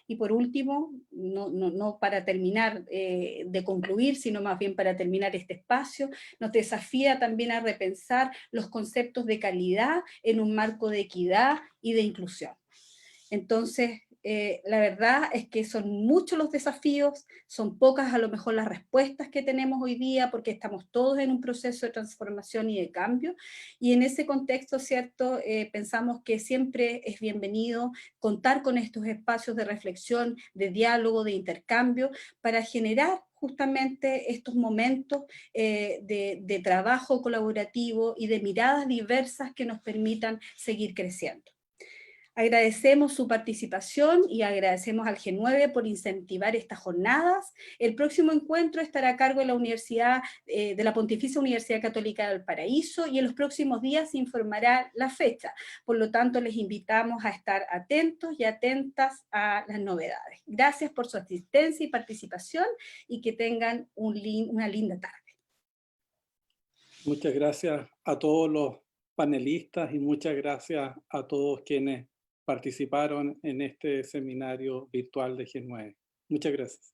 Y por último, no para terminar de concluir, sino más bien para terminar este espacio, nos desafía también a repensar los conceptos de calidad en un marco de equidad y de inclusión. Entonces, la verdad es que son muchos los desafíos, son pocas a lo mejor las respuestas que tenemos hoy día, porque estamos todos en un proceso de transformación y de cambio, y en ese contexto, ¿cierto?, pensamos que siempre es bienvenido contar con estos espacios de reflexión, de diálogo, de intercambio, para generar justamente estos momentos de trabajo colaborativo y de miradas diversas que nos permitan seguir creciendo. Agradecemos su participación y agradecemos al G9 por incentivar estas jornadas. El próximo encuentro estará a cargo de la Universidad, de la Pontificia Universidad Católica del Paraíso, y en los próximos días se informará la fecha. Por lo tanto, les invitamos a estar atentos y atentas a las novedades. Gracias por su asistencia y participación y que tengan una linda tarde. Muchas gracias a todos los panelistas y muchas gracias a todos quienes participaron en este seminario virtual de G9. Muchas gracias.